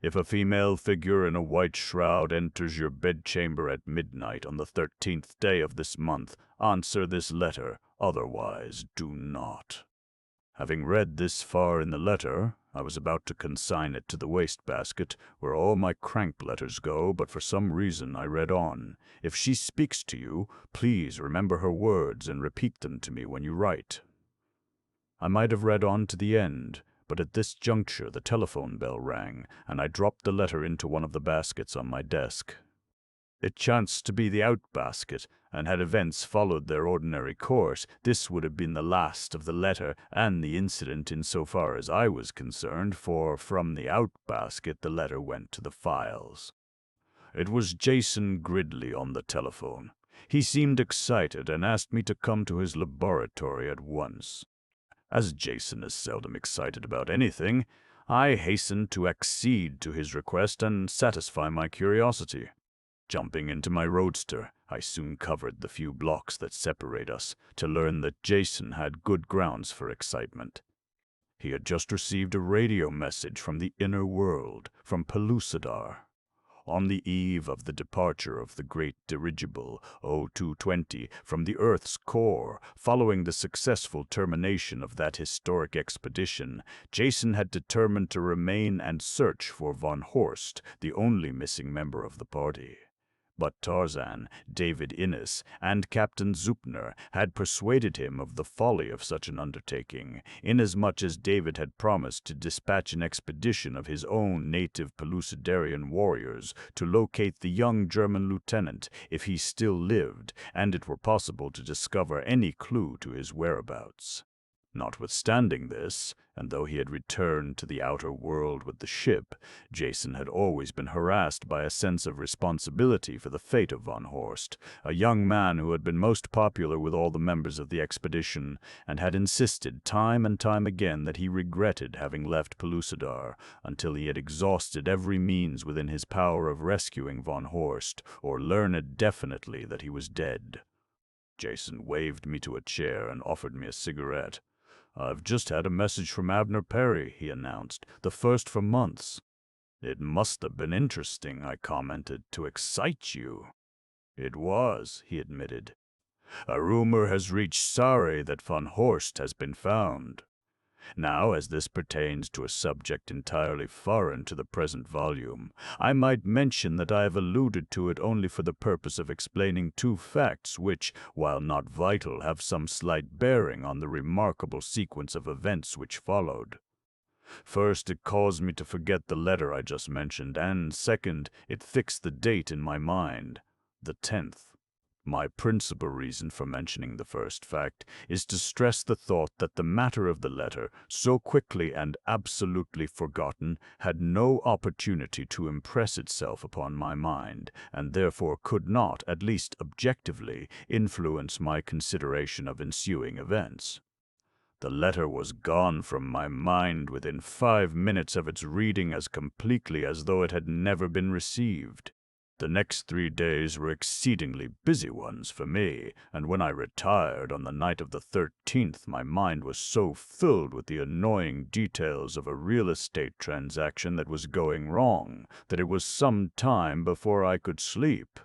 If a female figure in a white shroud enters your bedchamber at midnight on the 13th day of this month, answer this letter, otherwise do not. Having read this far in the letter, I was about to consign it to the wastebasket, where all my crank letters go, but for some reason I read on. If she speaks to you, please remember her words and repeat them to me when you write. I might have read on to the end, but at this juncture the telephone bell rang, and I dropped the letter into one of the baskets on my desk. It chanced to be the outbasket, and had events followed their ordinary course, this would have been the last of the letter and the incident in so far as I was concerned, for from the outbasket the letter went to the files. It was Jason Gridley on the telephone. He seemed excited and asked me to come to his laboratory at once. As Jason is seldom excited about anything, I hastened to accede to his request and satisfy my curiosity. Jumping into my roadster, I soon covered the few blocks that separate us to learn that Jason had good grounds for excitement. He had just received a radio message from the inner world, from Pellucidar. On the eve of the departure of the great dirigible O-220 from the Earth's core, following the successful termination of that historic expedition, Jason had determined to remain and search for von Horst, the only missing member of the party. But Tarzan, David Innes, and Captain Zupner had persuaded him of the folly of such an undertaking, inasmuch as David had promised to dispatch an expedition of his own native Pellucidarian warriors to locate the young German lieutenant if he still lived, and it were possible to discover any clue to his whereabouts. Notwithstanding this, and though he had returned to the outer world with the ship, Jason had always been harassed by a sense of responsibility for the fate of von Horst, a young man who had been most popular with all the members of the expedition, and had insisted time and time again that he regretted having left Pellucidar until he had exhausted every means within his power of rescuing von Horst, or learned definitely that he was dead. Jason waved me to a chair and offered me a cigarette. "I've just had a message from Abner Perry," he announced, "the first for months." "It must have been interesting," I commented, "to excite you." "It was," he admitted. "A rumor has reached Sari that von Horst has been found. Now, as this pertains to a subject entirely foreign to the present volume, I might mention that I have alluded to it only for the purpose of explaining two facts which, while not vital, have some slight bearing on the remarkable sequence of events which followed. First, it caused me to forget the letter I just mentioned, and second, it fixed the date in my mind, the 10th. My principal reason for mentioning the first fact is to stress the thought that the matter of the letter, so quickly and absolutely forgotten, had no opportunity to impress itself upon my mind, and therefore could not, at least objectively, influence my consideration of ensuing events. The letter was gone from my mind within 5 minutes of its reading as completely as though it had never been received. The next 3 days were exceedingly busy ones for me, and when I retired on the night of the 13th, my mind was so filled with the annoying details of a real estate transaction that was going wrong that it was some time before I could sleep.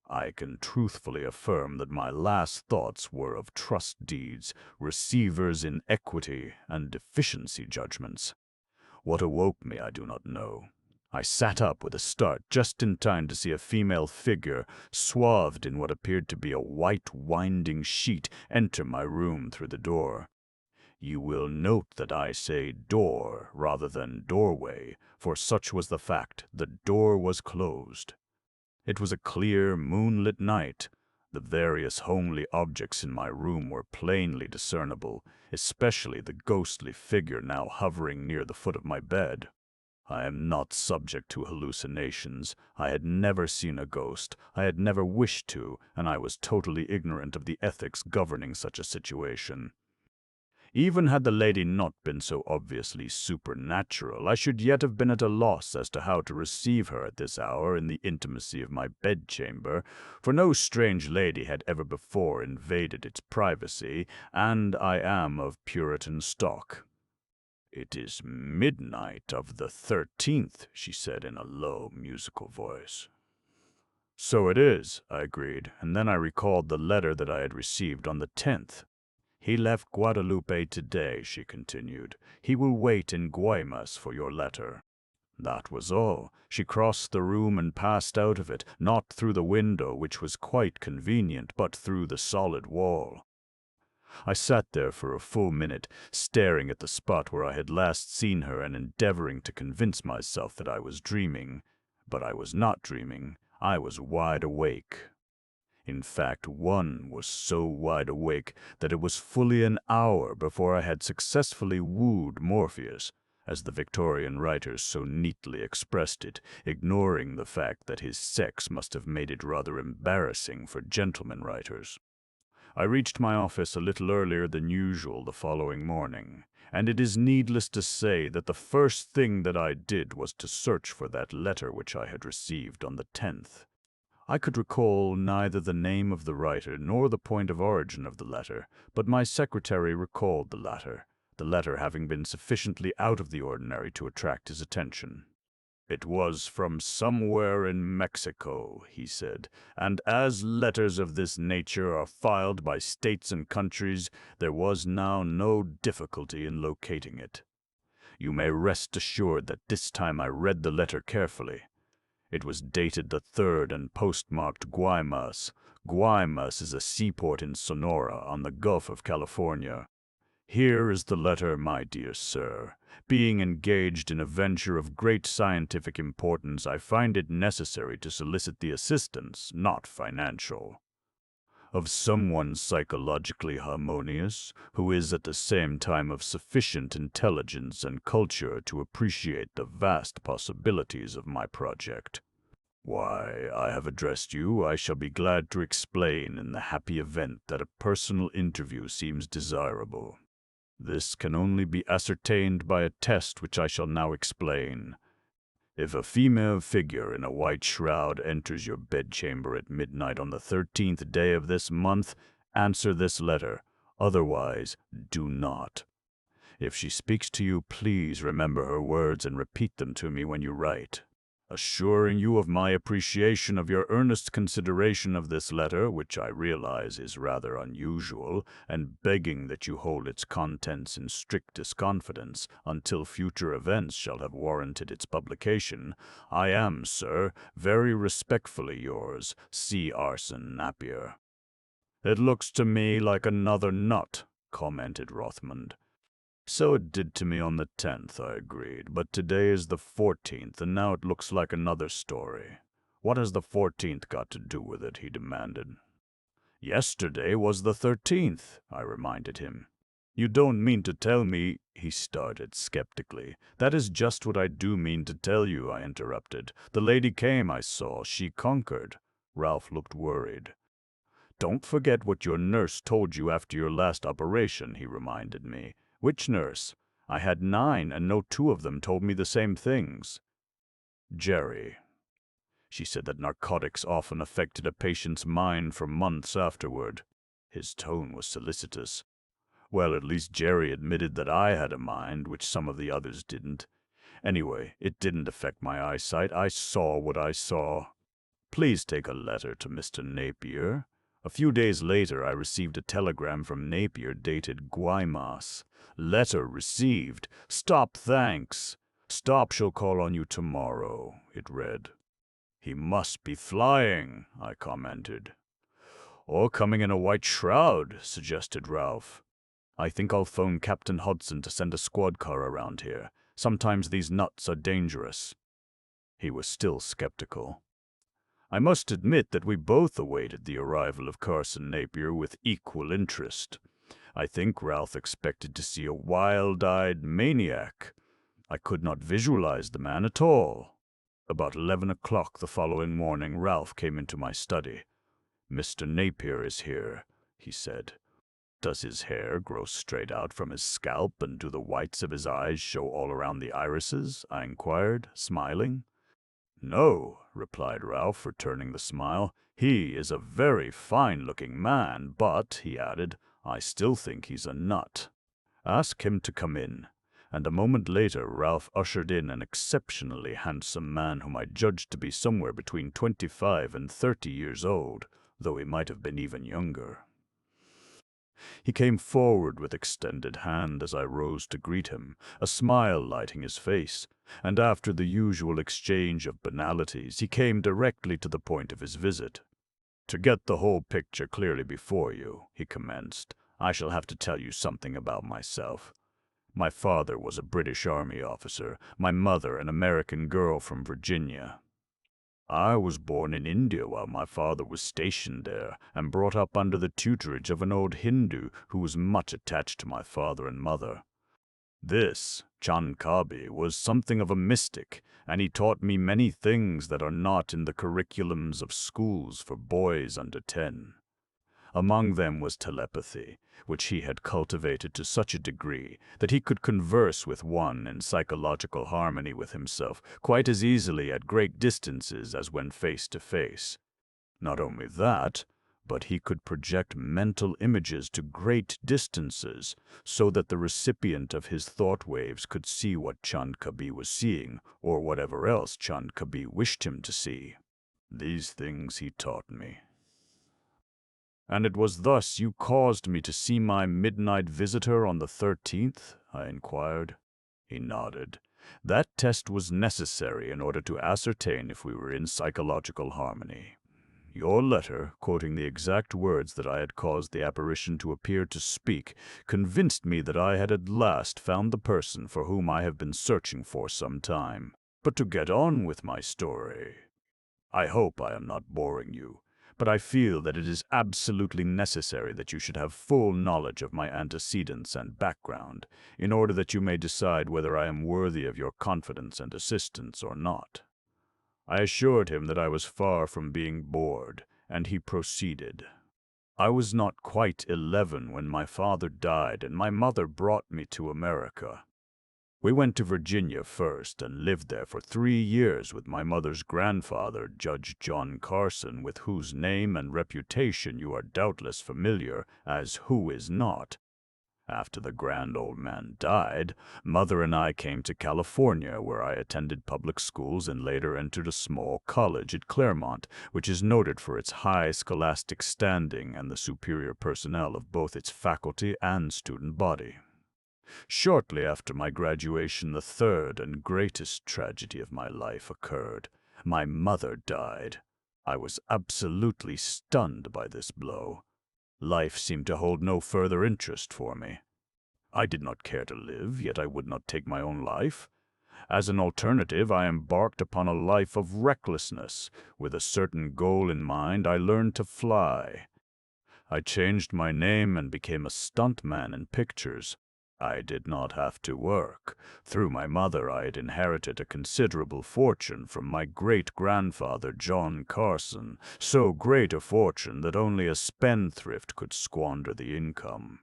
I can truthfully affirm that my last thoughts were of trust deeds, receivers in equity, and deficiency judgments. What awoke me I do not know. I sat up with a start just in time to see a female figure, swathed in what appeared to be a white winding sheet, enter my room through the door. You will note that I say door rather than doorway, for such was the fact. The door was closed. It was a clear, moonlit night. The various homely objects in my room were plainly discernible, especially the ghostly figure now hovering near the foot of my bed. I am not subject to hallucinations. I had never seen a ghost. I had never wished to, and I was totally ignorant of the ethics governing such a situation. Even had the lady not been so obviously supernatural, I should yet have been at a loss as to how to receive her at this hour in the intimacy of my bedchamber, for no strange lady had ever before invaded its privacy, and I am of Puritan stock. "It is midnight of the 13th, she said in a low, musical voice. "So it is," I agreed, and then I recalled the letter that I had received on the 10th. "He left Guadalupe today," she continued. "He will wait in Guaymas for your letter." That was all. She crossed the room and passed out of it, not through the window, which was quite convenient, but through the solid wall. I sat there for a full minute, staring at the spot where I had last seen her and endeavoring to convince myself that I was dreaming. But I was not dreaming. I was wide awake. In fact, one was so wide awake that it was fully an hour before I had successfully wooed Morpheus, as the Victorian writers so neatly expressed it, ignoring the fact that his sex must have made it rather embarrassing for gentlemen writers. I reached my office a little earlier than usual the following morning, and it is needless to say that the first thing that I did was to search for that letter which I had received on the 10th. I could recall neither the name of the writer nor the point of origin of the letter, but my secretary recalled the letter having been sufficiently out of the ordinary to attract his attention. "It was from somewhere in Mexico," he said, "and as letters of this nature are filed by states and countries, there was now no difficulty in locating it. You may rest assured that this time I read the letter carefully. It was dated the 3rd and postmarked Guaymas. Guaymas is a seaport in Sonora on the Gulf of California. Here is the letter, my dear sir. Being engaged in a venture of great scientific importance, I find it necessary to solicit the assistance, not financial, of someone psychologically harmonious, who is at the same time of sufficient intelligence and culture to appreciate the vast possibilities of my project. Why I have addressed you, I shall be glad to explain in the happy event that a personal interview seems desirable. This can only be ascertained by a test which I shall now explain. If a female figure in a white shroud enters your bedchamber at midnight on the 13th day of this month, answer this letter. Otherwise, do not. If she speaks to you, please remember her words and repeat them to me when you write. Assuring you of my appreciation of your earnest consideration of this letter, which I realize is rather unusual, and begging that you hold its contents in strictest confidence until future events shall have warranted its publication, I am, sir, very respectfully yours, C. Carson Napier." "It looks to me like another nut," commented Rothmund. "So it did to me on the 10th, I agreed, but today is the 14th, and now it looks like another story. What has the 14th got to do with it?" he demanded. "Yesterday was the 13th, I reminded him. "You don't mean to tell me," he started skeptically. "That is just what I do mean to tell you," I interrupted. "The lady came, I saw. She conquered." Ralph looked worried. "Don't forget what your nurse told you after your last operation," he reminded me. "Which nurse? I had 9, and no 2 of them told me the same things." "Jerry. She said that narcotics often affected a patient's mind for months afterward." His tone was solicitous. "Well, at least Jerry admitted that I had a mind, which some of the others didn't. Anyway, it didn't affect my eyesight. I saw what I saw. Please take a letter to Mr. Napier." A few days later, I received a telegram from Napier dated Guaymas. "Letter received. Stop, thanks. Stop, shall call on you tomorrow," it read. "He must be flying," I commented. "Or coming in a white shroud," suggested Ralph. "I think I'll phone Captain Hudson to send a squad car around here. Sometimes these nuts are dangerous." He was still skeptical. I must admit that we both awaited the arrival of Carson Napier with equal interest. I think Ralph expected to see a wild-eyed maniac. I could not visualize the man at all. About 11 o'clock the following morning, Ralph came into my study. "Mr. Napier is here," he said. "Does his hair grow straight out from his scalp, and do the whites of his eyes show all around the irises?" I inquired, smiling. "No," replied Ralph, returning the smile. "He is a very fine-looking man, but," he added, "I still think he's a nut." "Ask him to come in." and a moment later Ralph ushered in an exceptionally handsome man whom I judged to be somewhere between 25 and 30 years old, though he might have been even younger. He came forward with extended hand as I rose to greet him, a smile lighting his face, and after the usual exchange of banalities, he came directly to the point of his visit. "To get the whole picture clearly before you," he commenced, "I shall have to tell you something about myself. My father was a British Army officer, my mother an American girl from Virginia. I was born in India while my father was stationed there, and brought up under the tutorage of an old Hindu who was much attached to my father and mother. This, Chan Kabi, was something of a mystic, and he taught me many things that are not in the curriculums of schools for boys under 10. Among them was telepathy, which he had cultivated to such a degree that he could converse with one in psychological harmony with himself quite as easily at great distances as when face to face. Not only that, but he could project mental images to great distances so that the recipient of his thought waves could see what Chand Kabi was seeing or whatever else Chand Kabi wished him to see. These things he taught me. "And it was thus you caused me to see my midnight visitor on the 13th?" I inquired. He nodded. "That test was necessary in order to ascertain if we were in psychological harmony. Your letter, quoting the exact words that I had caused the apparition to appear to speak, convinced me that I had at last found the person for whom I have been searching for some time. But to get on with my story, I hope I am not boring you, but I feel that it is absolutely necessary that you should have full knowledge of my antecedents and background, in order that you may decide whether I am worthy of your confidence and assistance or not." I assured him that I was far from being bored, and he proceeded. "I was not quite 11 when my father died, and my mother brought me to America. We went to Virginia first and lived there for 3 years with my mother's grandfather, Judge John Carson, with whose name and reputation you are doubtless familiar, as who is not. After the grand old man died, Mother and I came to California, where I attended public schools and later entered a small college at Claremont, which is noted for its high scholastic standing and the superior personnel of both its faculty and student body. Shortly after my graduation, the third and greatest tragedy of my life occurred. My mother died. I was absolutely stunned by this blow. Life seemed to hold no further interest for me. I did not care to live, yet I would not take my own life. As an alternative, I embarked upon a life of recklessness. With a certain goal in mind, I learned to fly. I changed my name and became a stuntman in pictures. I did not have to work. Through my mother, I had inherited a considerable fortune from my great-grandfather, John Carson, so great a fortune that only a spendthrift could squander the income.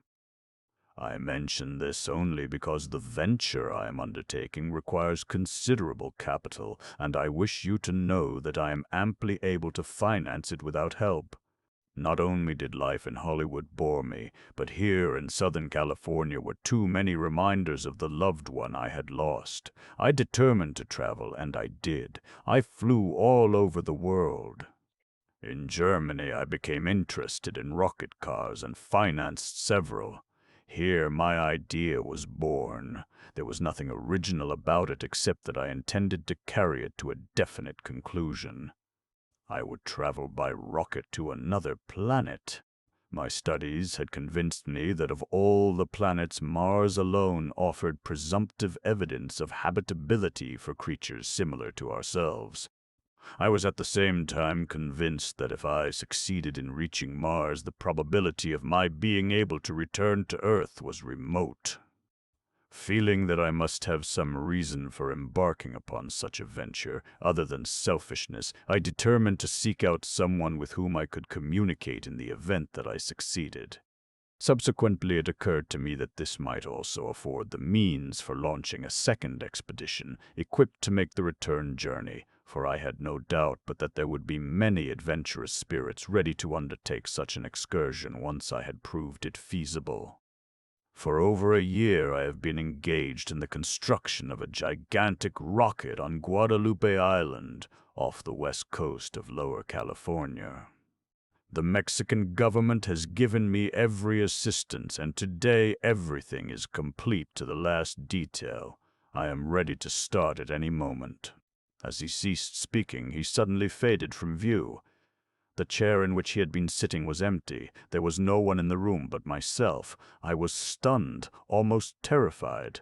I mention this only because the venture I am undertaking requires considerable capital, and I wish you to know that I am amply able to finance it without help. Not only did life in Hollywood bore me, but here in Southern California were too many reminders of the loved one I had lost. I determined to travel, and I did. I flew all over the world. In Germany, I became interested in rocket cars and financed several. Here my idea was born. There was nothing original about it except that I intended to carry it to a definite conclusion. I would travel by rocket to another planet. My studies had convinced me that of all the planets, Mars alone offered presumptive evidence of habitability for creatures similar to ourselves. I was at the same time convinced that if I succeeded in reaching Mars, the probability of my being able to return to Earth was remote. Feeling that I must have some reason for embarking upon such a venture, other than selfishness, I determined to seek out someone with whom I could communicate in the event that I succeeded. Subsequently, it occurred to me that this might also afford the means for launching a second expedition, equipped to make the return journey, for I had no doubt but that there would be many adventurous spirits ready to undertake such an excursion once I had proved it feasible. For over a year I have been engaged in the construction of a gigantic rocket on Guadalupe Island, off the west coast of Lower California. The Mexican government has given me every assistance, and today everything is complete to the last detail. I am ready to start at any moment." As he ceased speaking, he suddenly faded from view. The chair in which he had been sitting was empty. There was no one in the room but myself. I was stunned, almost terrified.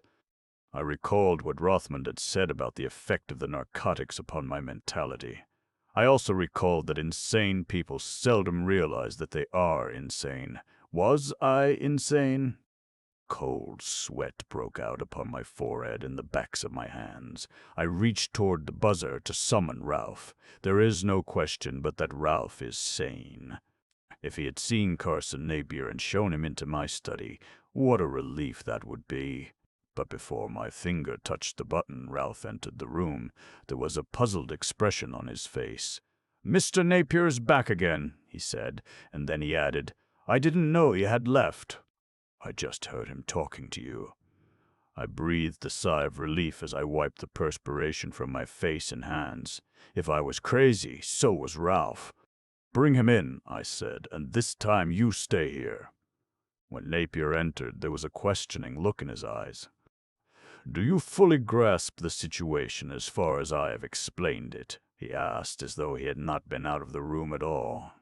I recalled what Rothman had said about the effect of the narcotics upon my mentality. I also recalled that insane people seldom realize that they are insane. Was I insane? Cold sweat broke out upon my forehead and the backs of my hands. I reached toward the buzzer to summon Ralph. There is no question but that Ralph is sane. If he had seen Carson Napier and shown him into my study, what a relief that would be. But before my finger touched the button, Ralph entered the room. There was a puzzled expression on his face. "Mr. Napier's back again," he said, and then he added, "I didn't know he had left." "I just heard him talking to you." I breathed a sigh of relief as I wiped the perspiration from my face and hands. If I was crazy, so was Ralph. "Bring him in," I said, "and this time you stay here." When Napier entered, there was a questioning look in his eyes. "Do you fully grasp the situation as far as I have explained it?" he asked, as though he had not been out of the room at all.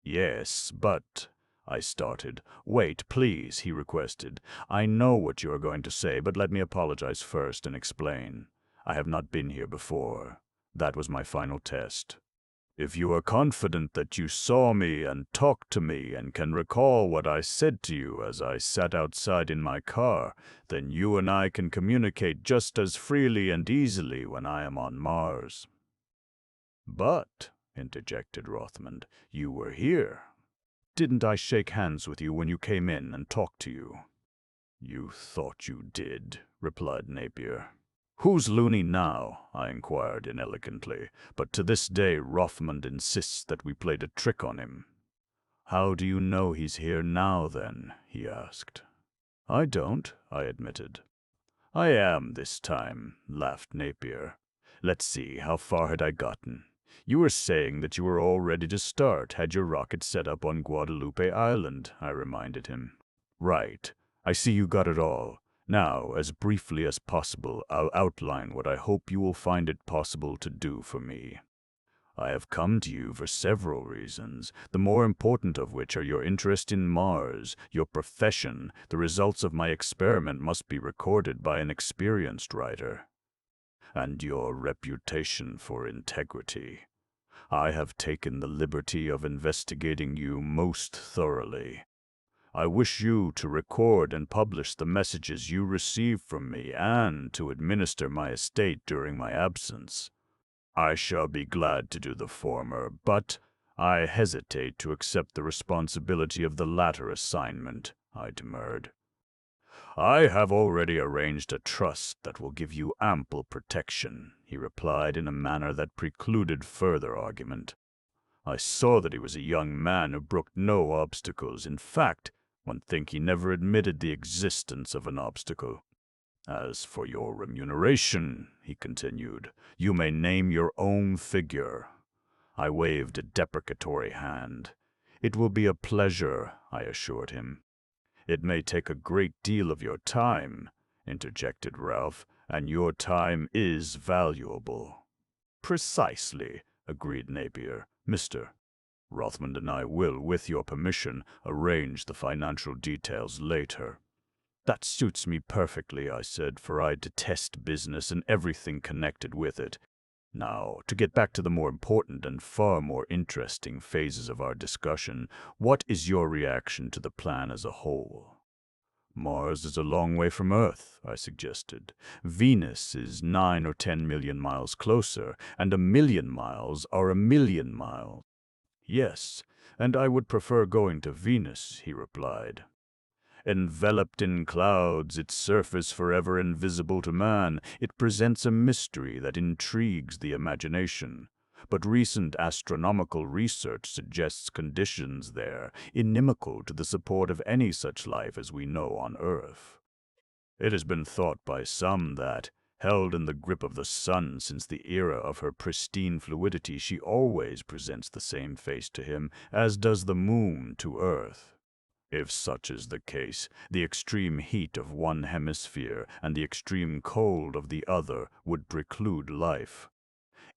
"Yes, but—" I started. "Wait, please," he requested. "I know what you are going to say, but let me apologize first and explain. I have not been here before. That was my final test. If you are confident that you saw me and talked to me and can recall what I said to you as I sat outside in my car, then you and I can communicate just as freely and easily when I am on Mars." "But," interjected Rothman, "you were here. Didn't I shake hands with you when you came in and talk to you?" "You thought you did," replied Napier. "Who's loony now?" I inquired inelegantly, but to this day Rothman insists that we played a trick on him. "How do you know he's here now, then?" he asked. "I don't," I admitted. "I am this time," laughed Napier. "Let's see, how far had I gotten? You were saying that you were all ready to start, had your rocket set up on Guadalupe Island," I reminded him. "Right. I see you got it all. Now, as briefly as possible, I'll outline what I hope you will find it possible to do for me. I have come to you for several reasons, the more important of which are your interest in Mars, your profession. The results of my experiment must be recorded by an experienced writer, and your reputation for integrity. I have taken the liberty of investigating you most thoroughly. I wish you to record and publish the messages you receive from me and to administer my estate during my absence. I shall be glad to do the former, but I hesitate to accept the responsibility of the latter assignment," I demurred. "I have already arranged a trust that will give you ample protection," he replied in a manner that precluded further argument. I saw that he was a young man who brooked no obstacles. In fact, one think he never admitted the existence of an obstacle. "As for your remuneration," he continued, "you may name your own figure." I waved a deprecatory hand. "It will be a pleasure," I assured him. "It may take a great deal of your time," interjected Ralph, "and your time is valuable." "Precisely," agreed Napier. "Mr. Rothman and I will, with your permission, arrange the financial details later." "That suits me perfectly," I said, for I detest business and everything connected with it. "Now, to get back to the more important and far more interesting phases of our discussion, what is your reaction to the plan as a whole?" "Mars is a long way from Earth," I suggested. "Venus is 9 or 10 million miles closer, and 1 million miles are 1 million miles." "Yes, and I would prefer going to Venus," he replied. "Enveloped in clouds, its surface forever invisible to man, it presents a mystery that intrigues the imagination. but recent astronomical research suggests conditions there inimical to the support of any such life as we know on Earth. It has been thought by some that, held in the grip of the sun since the era of her pristine fluidity, she always presents the same face to him as does the moon to Earth. If such is the case, the extreme heat of one hemisphere and the extreme cold of the other would preclude life.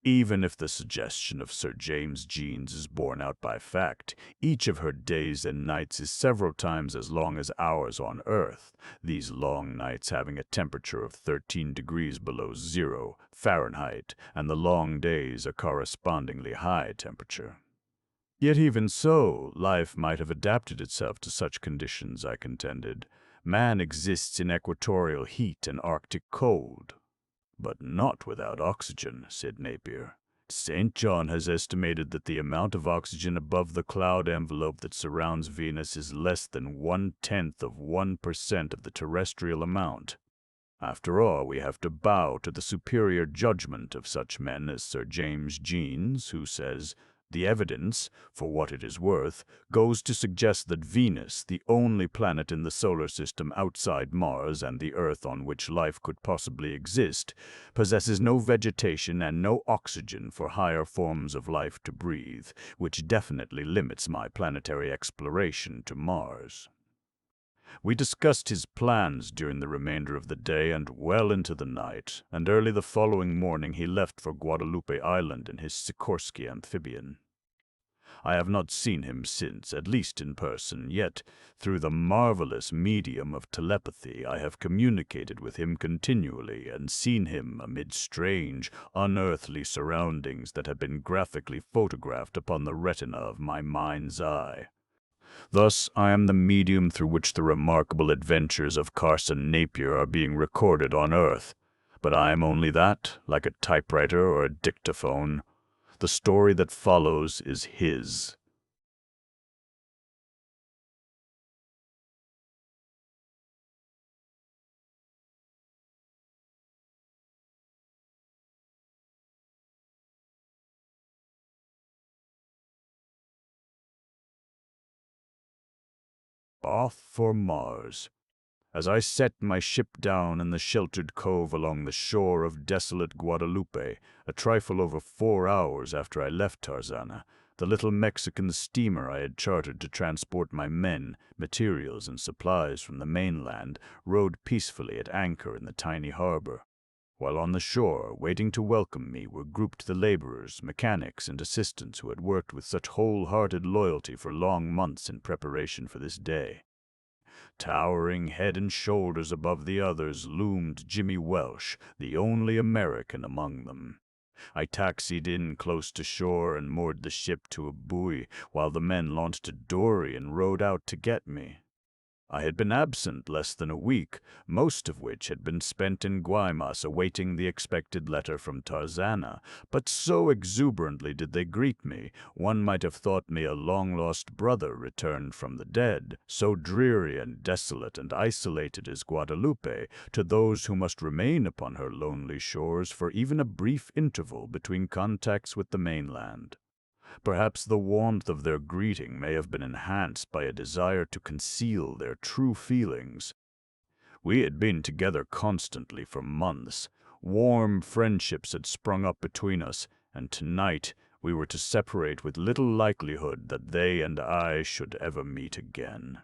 Even if the suggestion of Sir James Jeans is borne out by fact, each of her days and nights is several times as long as ours on Earth, these long nights having a temperature of 13 degrees below zero Fahrenheit, and the long days a correspondingly high temperature. Yet even so, life might have adapted itself to such conditions, I contended. Man exists in equatorial heat and Arctic cold. But not without oxygen, said Napier. St. John has estimated that the amount of oxygen above the cloud envelope that surrounds Venus is less than 1/10 of 1% of the terrestrial amount. After all, we have to bow to the superior judgment of such men as Sir James Jeans, who says, "The evidence, for what it is worth, goes to suggest that Venus, the only planet in the solar system outside Mars and the Earth on which life could possibly exist, possesses no vegetation and no oxygen for higher forms of life to breathe, which definitely limits my planetary exploration to Mars." We discussed his plans during the remainder of the day and well into the night, and early the following morning he left for Guadalupe Island in his Sikorsky amphibian. I have not seen him since, at least in person, yet through the marvelous medium of telepathy I have communicated with him continually and seen him amid strange, unearthly surroundings that have been graphically photographed upon the retina of my mind's eye. Thus, I am the medium through which the remarkable adventures of Carson Napier are being recorded on Earth. But I am only that, like a typewriter or a dictaphone. The story that follows is his. Off for Mars. As I set my ship down in the sheltered cove along the shore of desolate Guadalupe, a trifle over 4 hours after I left Tarzana, the little Mexican steamer I had chartered to transport my men, materials, and supplies from the mainland rode peacefully at anchor in the tiny harbor. While on the shore, waiting to welcome me, were grouped the laborers, mechanics, and assistants who had worked with such wholehearted loyalty for long months in preparation for this day. Towering head and shoulders above the others loomed Jimmy Welsh, the only American among them. I taxied in close to shore and moored the ship to a buoy, while the men launched a dory and rowed out to get me. I had been absent less than a week, most of which had been spent in Guaymas awaiting the expected letter from Tarzana, but so exuberantly did they greet me, one might have thought me a long-lost brother returned from the dead. So dreary and desolate and isolated is Guadalupe to those who must remain upon her lonely shores for even a brief interval between contacts with the mainland. Perhaps the warmth of their greeting may have been enhanced by a desire to conceal their true feelings. We had been together constantly for months. Warm friendships had sprung up between us, and tonight we were to separate with little likelihood that they and I should ever meet again.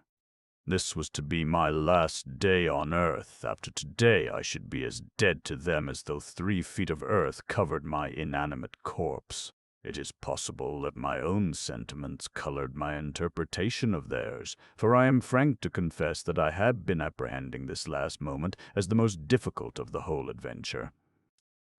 This was to be my last day on Earth. After today I should be as dead to them as though 3 feet of earth covered my inanimate corpse. It is possible that my own sentiments colored my interpretation of theirs, for I am frank to confess that I had been apprehending this last moment as the most difficult of the whole adventure.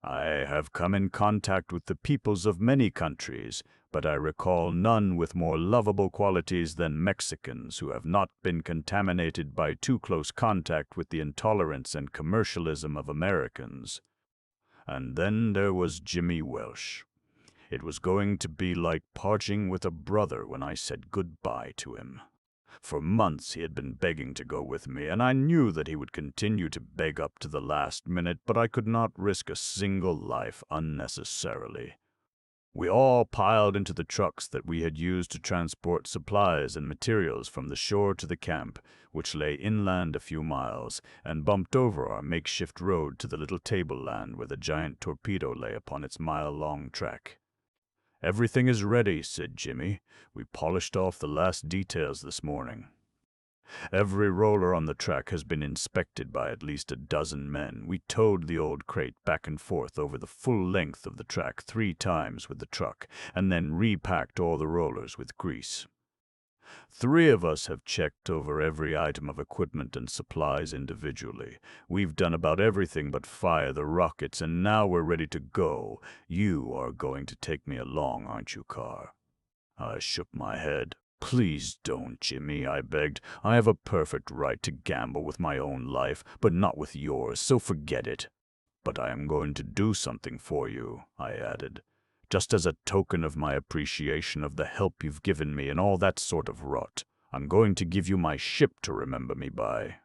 I have come in contact with the peoples of many countries, but I recall none with more lovable qualities than Mexicans who have not been contaminated by too close contact with the intolerance and commercialism of Americans. And then there was Jimmy Welsh. It was going to be like parting with a brother when I said goodbye to him. For months he had been begging to go with me, and I knew that he would continue to beg up to the last minute, but I could not risk a single life unnecessarily. We all piled into the trucks that we had used to transport supplies and materials from the shore to the camp, which lay inland a few miles, and bumped over our makeshift road to the little tableland where the giant torpedo lay upon its mile-long track. "Everything is ready," said Jimmy. "We polished off the last details this morning. Every roller on the track has been inspected by at least a dozen men. We towed the old crate back and forth over the full length of the track 3 times with the truck, and then repacked all the rollers with grease. 3 of us have checked over every item of equipment and supplies individually. We've done about everything but fire the rockets, and now we're ready to go. You are going to take me along, aren't you, Carr?" I shook my head. "Please don't, Jimmy," I begged. "I have a perfect right to gamble with my own life, but not with yours, so forget it." "But I am going to do something for you," I added, "just as a token of my appreciation of the help you've given me and all that sort of rot. I'm going to give you my ship to remember me by."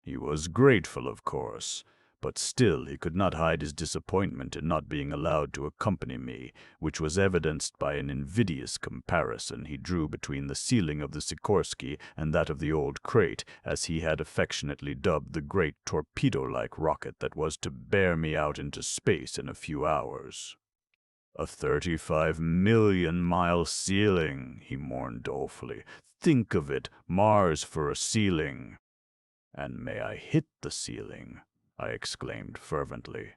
He was grateful, of course, but still he could not hide his disappointment in not being allowed to accompany me, which was evidenced by an invidious comparison he drew between the ceiling of the Sikorsky and that of the old crate, as he had affectionately dubbed the great torpedo-like rocket that was to bear me out into space in a few hours. "A 35-million-mile ceiling," he mourned dolefully. "Think of it, Mars for a ceiling." "And may I hit the ceiling?" I exclaimed fervently.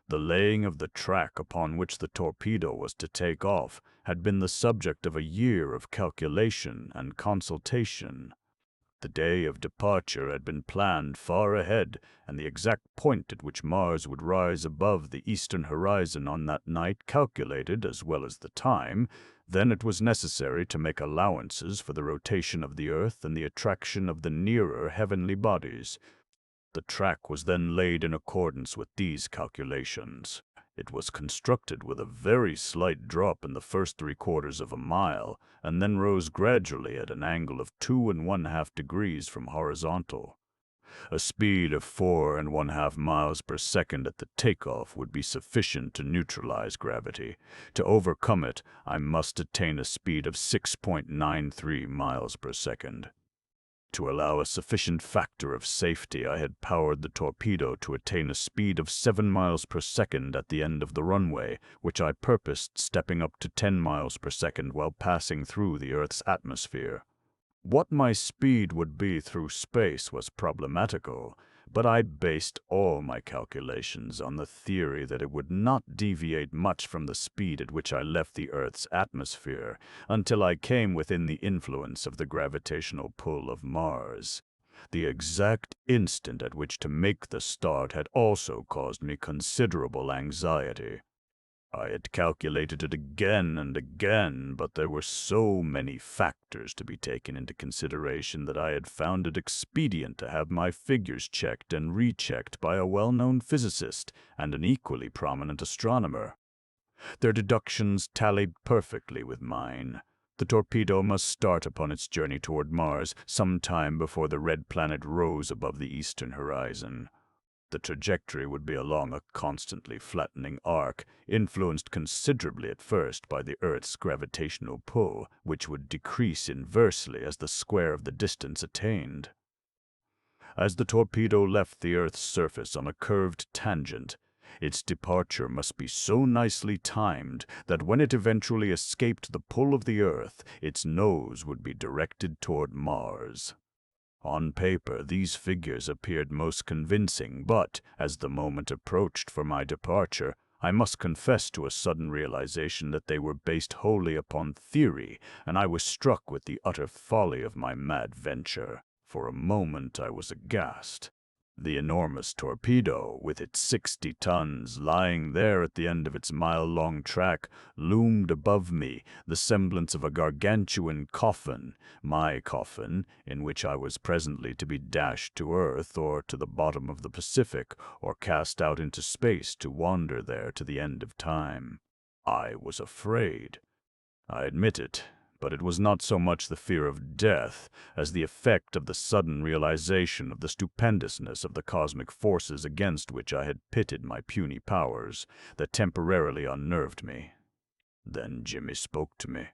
The laying of the track upon which the torpedo was to take off had been the subject of a year of calculation and consultation. The day of departure had been planned far ahead, and the exact point at which Mars would rise above the eastern horizon on that night calculated, as well as the time. Then it was necessary to make allowances for the rotation of the earth and the attraction of the nearer heavenly bodies. The track was then laid in accordance with these calculations. It was constructed with a very slight drop in the first 3/4 of a mile, and then rose gradually at an angle of 2½ degrees from horizontal. A speed of 4½ miles per second at the takeoff would be sufficient to neutralize gravity. To overcome it, I must attain a speed of 6.93 miles per second. To allow a sufficient factor of safety, I had powered the torpedo to attain a speed of 7 miles per second at the end of the runway, which I purposed stepping up to 10 miles per second while passing through the Earth's atmosphere. What my speed would be through space was problematical, but I based all my calculations on the theory that it would not deviate much from the speed at which I left the Earth's atmosphere until I came within the influence of the gravitational pull of Mars. The exact instant at which to make the start had also caused me considerable anxiety. I had calculated it again and again, but there were so many factors to be taken into consideration that I had found it expedient to have my figures checked and rechecked by a well-known physicist and an equally prominent astronomer. Their deductions tallied perfectly with mine. The torpedo must start upon its journey toward Mars some time before the red planet rose above the eastern horizon. The trajectory would be along a constantly flattening arc, influenced considerably at first by the Earth's gravitational pull, which would decrease inversely as the square of the distance attained. As the torpedo left the Earth's surface on a curved tangent, its departure must be so nicely timed that when it eventually escaped the pull of the Earth, its nose would be directed toward Mars. On paper, these figures appeared most convincing, but, as the moment approached for my departure, I must confess to a sudden realization that they were based wholly upon theory, and I was struck with the utter folly of my mad venture. For a moment I was aghast. The enormous torpedo, with its 60 tons, lying there at the end of its mile-long track, loomed above me, the semblance of a gargantuan coffin, my coffin, in which I was presently to be dashed to earth, or to the bottom of the Pacific, or cast out into space to wander there to the end of time. I was afraid. I admit it. But it was not so much the fear of death as the effect of the sudden realization of the stupendousness of the cosmic forces against which I had pitted my puny powers that temporarily unnerved me. Then Jimmy spoke to me.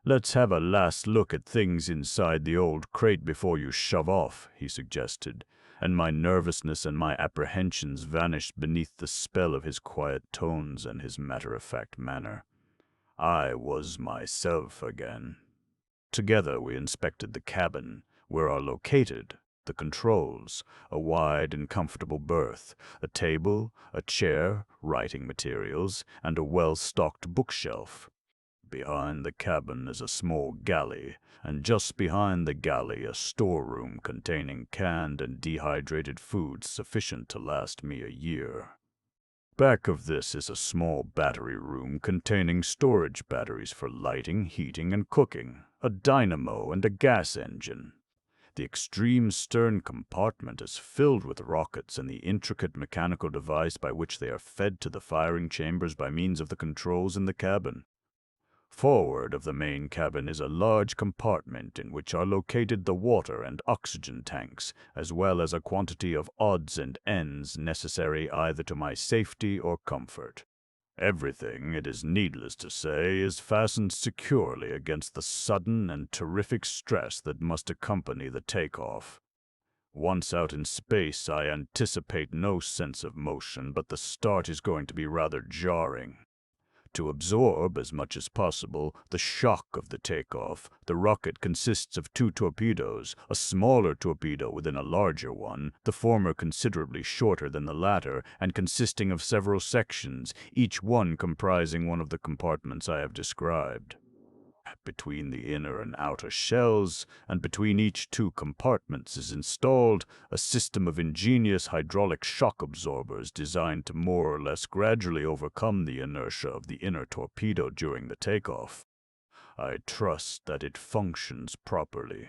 "Let's have a last look at things inside the old crate before you shove off," he suggested, and my nervousness and my apprehensions vanished beneath the spell of his quiet tones and his matter-of-fact manner. I was myself again. Together we inspected the cabin, where are located the controls, a wide and comfortable berth, a table, a chair, writing materials, and a well-stocked bookshelf. Behind the cabin is a small galley, and just behind the galley a storeroom containing canned and dehydrated foods sufficient to last me a year. Back of this is a small battery room containing storage batteries for lighting, heating, and cooking, a dynamo, and a gas engine. The extreme stern compartment is filled with rockets and the intricate mechanical device by which they are fed to the firing chambers by means of the controls in the cabin. Forward of the main cabin is a large compartment in which are located the water and oxygen tanks, as well as a quantity of odds and ends necessary either to my safety or comfort. Everything, it is needless to say, is fastened securely against the sudden and terrific stress that must accompany the takeoff. Once out in space, I anticipate no sense of motion, but the start is going to be rather jarring. To absorb, as much as possible, the shock of the takeoff, the rocket consists of 2 torpedoes, a smaller torpedo within a larger one, the former considerably shorter than the latter, and consisting of several sections, each one comprising one of the compartments I have described. Between the inner and outer shells, and between each 2 compartments, is installed a system of ingenious hydraulic shock absorbers designed to more or less gradually overcome the inertia of the inner torpedo during the takeoff. I trust that it functions properly.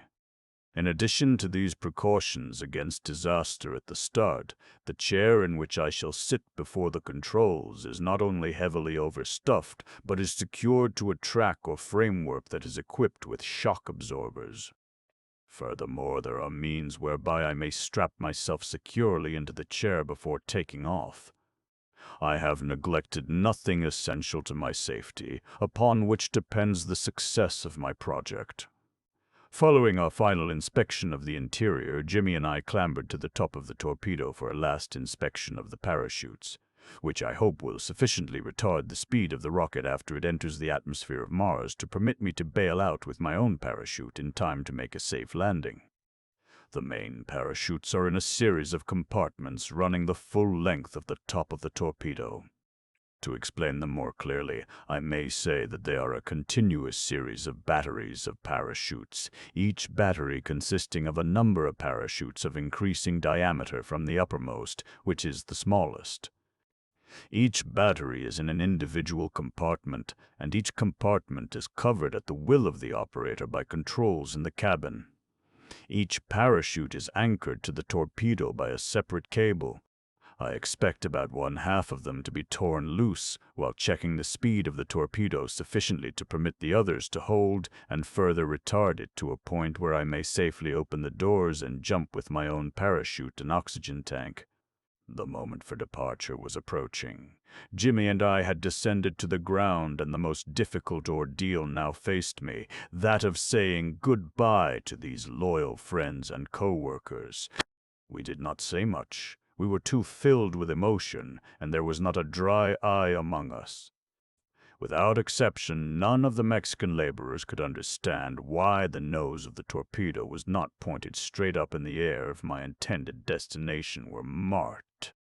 In addition to these precautions against disaster at the start, the chair in which I shall sit before the controls is not only heavily overstuffed, but is secured to a track or framework that is equipped with shock absorbers. Furthermore, there are means whereby I may strap myself securely into the chair before taking off. I have neglected nothing essential to my safety, upon which depends the success of my project. Following our final inspection of the interior, Jimmy and I clambered to the top of the torpedo for a last inspection of the parachutes, which I hope will sufficiently retard the speed of the rocket after it enters the atmosphere of Mars to permit me to bail out with my own parachute in time to make a safe landing. The main parachutes are in a series of compartments running the full length of the top of the torpedo. To explain them more clearly, I may say that they are a continuous series of batteries of parachutes, each battery consisting of a number of parachutes of increasing diameter from the uppermost, which is the smallest. Each battery is in an individual compartment, and each compartment is covered at the will of the operator by controls in the cabin. Each parachute is anchored to the torpedo by a separate cable. I expect about 1/2 of them to be torn loose while checking the speed of the torpedo sufficiently to permit the others to hold and further retard it to a point where I may safely open the doors and jump with my own parachute and oxygen tank. The moment for departure was approaching. Jimmy and I had descended to the ground, and the most difficult ordeal now faced me, that of saying goodbye to these loyal friends and co-workers. We did not say much. We were too filled with emotion, and there was not a dry eye among us. Without exception, none of the Mexican laborers could understand why the nose of the torpedo was not pointed straight up in the air if my intended destination were marked.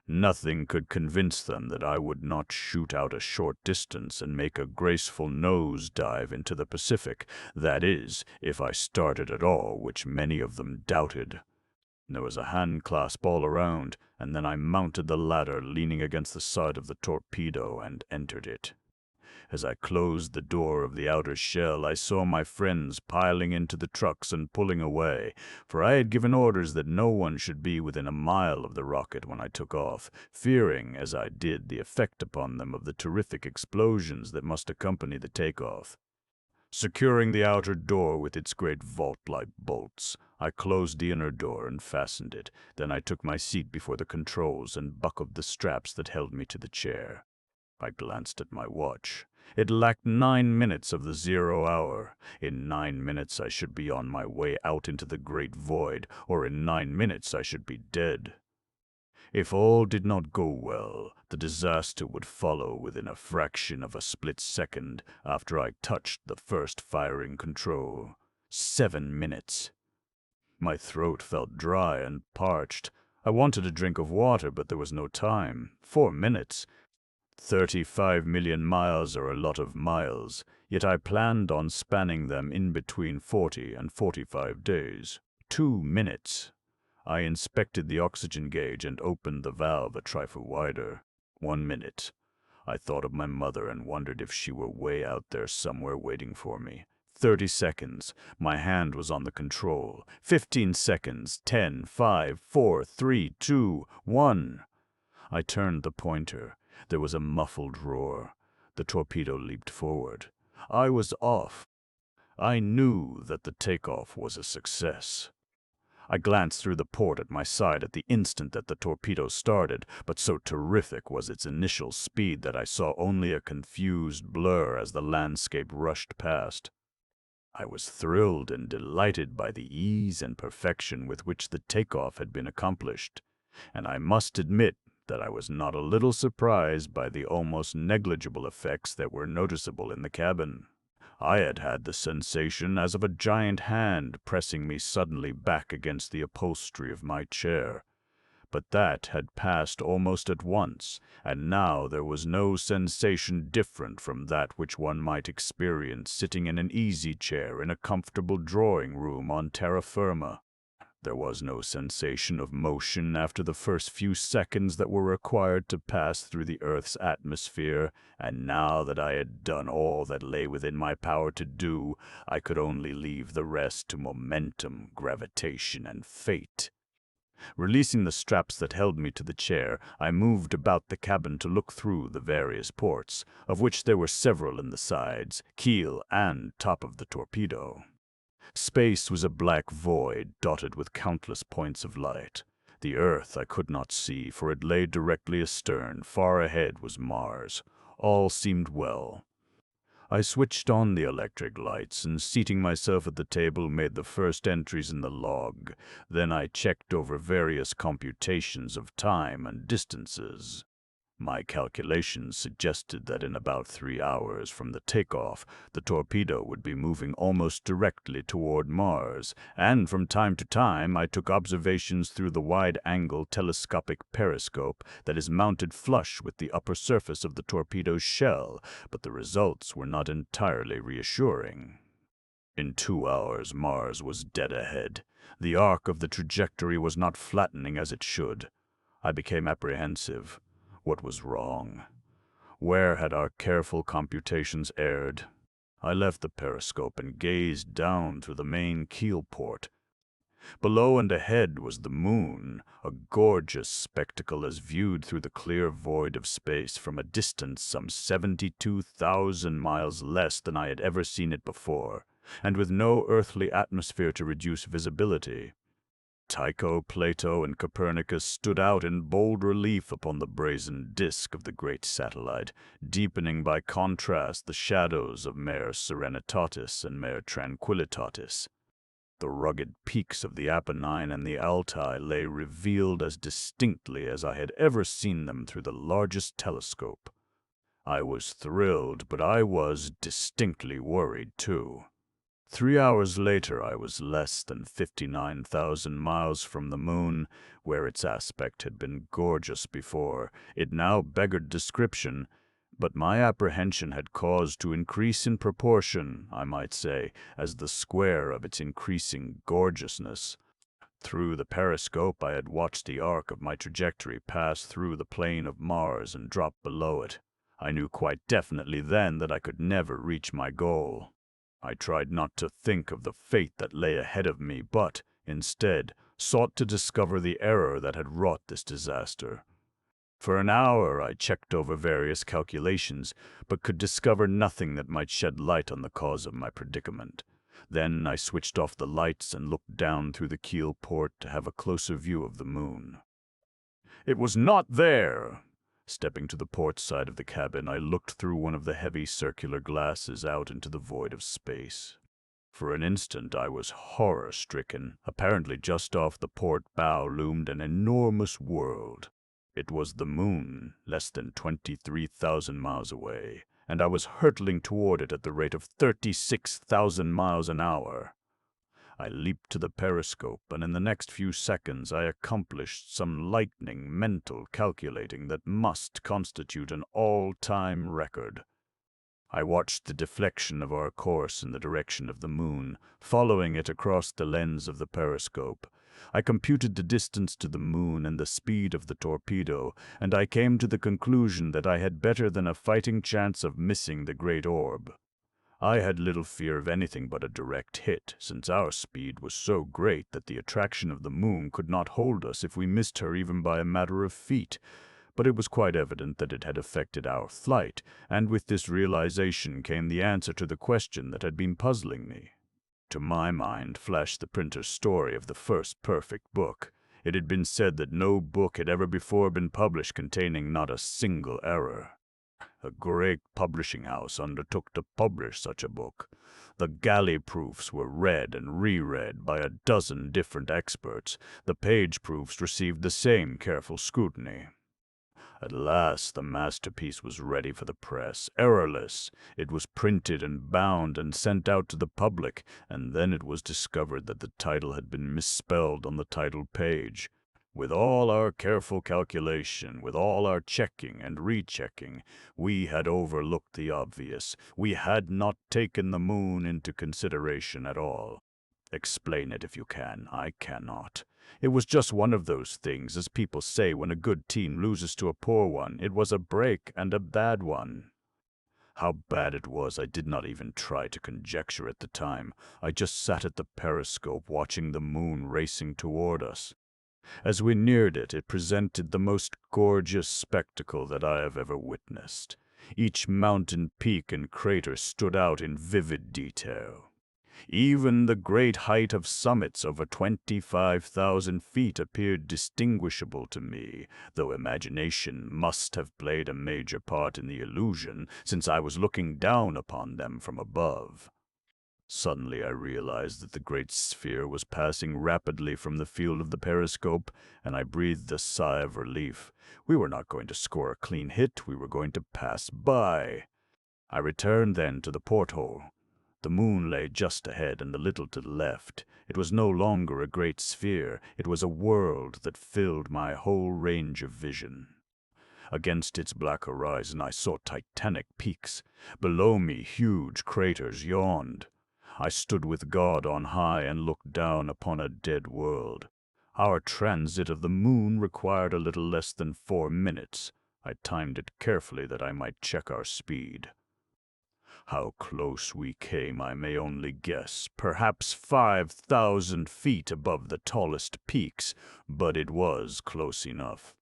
Nothing could convince them that I would not shoot out a short distance and make a graceful nose dive into the Pacific, that is, if I started at all, which many of them doubted. There was a hand clasp all around, and then I mounted the ladder leaning against the side of the torpedo and entered it. As I closed the door of the outer shell, I saw my friends piling into the trucks and pulling away, for I had given orders that no one should be within a mile of the rocket when I took off, fearing, as I did, the effect upon them of the terrific explosions that must accompany the takeoff. Securing the outer door with its great vault-like bolts, I closed the inner door and fastened it. Then I took my seat before the controls and buckled the straps that held me to the chair. I glanced at my watch. It lacked 9 minutes of the 0 hour. In 9 minutes I should be on my way out into the great void, or in 9 minutes I should be dead. If all did not go well, the disaster would follow within a fraction of a split second after I touched the first firing control. 7 minutes. My throat felt dry and parched. I wanted a drink of water, but there was no time. 4 minutes. 35 million miles are a lot of miles, yet I planned on spanning them in between 40 and 45 days. 2 minutes. I inspected the oxygen gauge and opened the valve a trifle wider. 1 minute. I thought of my mother and wondered if she were way out there somewhere waiting for me. 30 seconds. My hand was on the control. 15 seconds. 10, 5, 4, 3, 2, 1. I turned the pointer. There was a muffled roar. The torpedo leaped forward. I was off. I knew that the takeoff was a success. I glanced through the port at my side at the instant that the torpedo started, but so terrific was its initial speed that I saw only a confused blur as the landscape rushed past. I was thrilled and delighted by the ease and perfection with which the takeoff had been accomplished, and I must admit that I was not a little surprised by the almost negligible effects that were noticeable in the cabin. I had had the sensation as of a giant hand pressing me suddenly back against the upholstery of my chair. But that had passed almost at once, and now there was no sensation different from that which one might experience sitting in an easy chair in a comfortable drawing room on terra firma. There was no sensation of motion after the first few seconds that were required to pass through the Earth's atmosphere, and now that I had done all that lay within my power to do, I could only leave the rest to momentum, gravitation, and fate. Releasing the straps that held me to the chair, I moved about the cabin to look through the various ports, of which there were several in the sides, keel, and top of the torpedo. Space was a black void dotted with countless points of light. The Earth I could not see, for it lay directly astern. Far ahead was Mars. All seemed well. I switched on the electric lights and, seating myself at the table, made the first entries in the log. Then I checked over various computations of time and distances. My calculations suggested that in about 3 hours from the takeoff, the torpedo would be moving almost directly toward Mars, and from time to time I took observations through the wide-angle telescopic periscope that is mounted flush with the upper surface of the torpedo's shell, but the results were not entirely reassuring. In 2 hours, Mars was dead ahead. The arc of the trajectory was not flattening as it should. I became apprehensive. What was wrong? Where had our careful computations erred? I left the periscope and gazed down through the main keel port. Below and ahead was the moon, a gorgeous spectacle as viewed through the clear void of space from a distance some 72,000 miles less than I had ever seen it before, and with no earthly atmosphere to reduce visibility. Tycho, Plato, and Copernicus stood out in bold relief upon the brazen disk of the great satellite, deepening by contrast the shadows of Mare Serenitatis and Mare Tranquillitatis. The rugged peaks of the Apennine and the Altai lay revealed as distinctly as I had ever seen them through the largest telescope. I was thrilled, but I was distinctly worried, too. 3 hours later I was less than 59,000 miles from the moon, where its aspect had been gorgeous before. It now beggared description, but my apprehension had caused to increase in proportion, I might say, as the square of its increasing gorgeousness. Through the periscope I had watched the arc of my trajectory pass through the plane of Mars and drop below it. I knew quite definitely then that I could never reach my goal. I tried not to think of the fate that lay ahead of me, but, instead, sought to discover the error that had wrought this disaster. For an hour I checked over various calculations, but could discover nothing that might shed light on the cause of my predicament. Then I switched off the lights and looked down through the keel port to have a closer view of the moon. It was not there! Stepping to the port side of the cabin, I looked through one of the heavy circular glasses out into the void of space. For an instant I was horror-stricken. Apparently just off the port bow loomed an enormous world. It was the moon, less than 23,000 miles away, and I was hurtling toward it at the rate of 36,000 miles an hour. I leaped to the periscope, and in the next few seconds I accomplished some lightning mental calculating that must constitute an all-time record. I watched the deflection of our course in the direction of the moon, following it across the lens of the periscope. I computed the distance to the moon and the speed of the torpedo, and I came to the conclusion that I had better than a fighting chance of missing the great orb. I had little fear of anything but a direct hit, since our speed was so great that the attraction of the moon could not hold us if we missed her even by a matter of feet. But it was quite evident that it had affected our flight, and with this realization came the answer to the question that had been puzzling me. To my mind flashed the printer's story of the first perfect book. It had been said that no book had ever before been published containing not a single error. A great publishing house undertook to publish such a book. The galley proofs were read and reread by a dozen different experts. The page proofs received the same careful scrutiny. At last the masterpiece was ready for the press, errorless. It was printed and bound and sent out to the public, and then it was discovered that the title had been misspelled on the title page. With all our careful calculation, with all our checking and rechecking, we had overlooked the obvious. We had not taken the moon into consideration at all. Explain it if you can. I cannot. It was just one of those things, as people say when a good team loses to a poor one. It was a break, and a bad one. How bad it was I did not even try to conjecture at the time. I just sat at the periscope watching the moon racing toward us. As we neared it, it presented the most gorgeous spectacle that I have ever witnessed. Each mountain peak and crater stood out in vivid detail. Even the great height of summits over 25,000 feet appeared distinguishable to me, though imagination must have played a major part in the illusion, since I was looking down upon them from above. Suddenly I realized that the great sphere was passing rapidly from the field of the periscope, and I breathed a sigh of relief. We were not going to score a clean hit, we were going to pass by. I returned then to the porthole. The moon lay just ahead and a little to the left. It was no longer a great sphere, it was a world that filled my whole range of vision. Against its black horizon I saw titanic peaks. Below me huge craters yawned. I stood with God on high and looked down upon a dead world. Our transit of the moon required a little less than 4 minutes. I timed it carefully that I might check our speed. How close we came I may only guess, perhaps 5,000 feet above the tallest peaks, but it was close enough.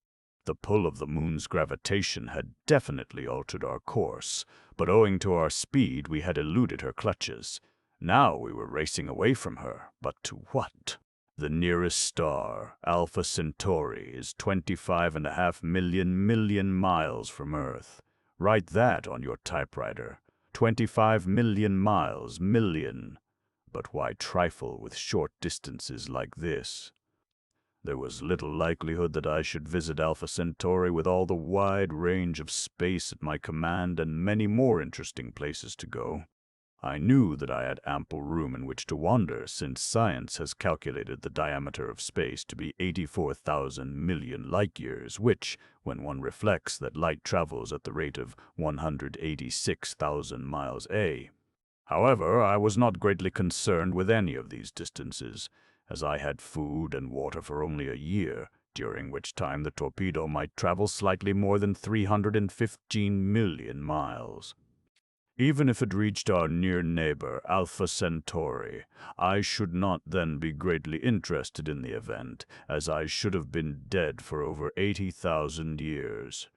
The pull of the moon's gravitation had definitely altered our course, but owing to our speed we had eluded her clutches. Now we were racing away from her, but to what? The nearest star, Alpha Centauri, is 25.5 million miles from Earth. Write that on your typewriter. 25 million miles, million. But why trifle with short distances like this? There was little likelihood that I should visit Alpha Centauri with all the wide range of space at my command and many more interesting places to go. I knew that I had ample room in which to wander, since science has calculated the diameter of space to be 84,000 million light-years, which, when one reflects that light travels at the rate of 186,000 miles a. However, I was not greatly concerned with any of these distances, as I had food and water for only a year, during which time the torpedo might travel slightly more than 315 million miles. Even if it reached our near neighbor, Alpha Centauri, I should not then be greatly interested in the event, as I should have been dead for over 80,000 years.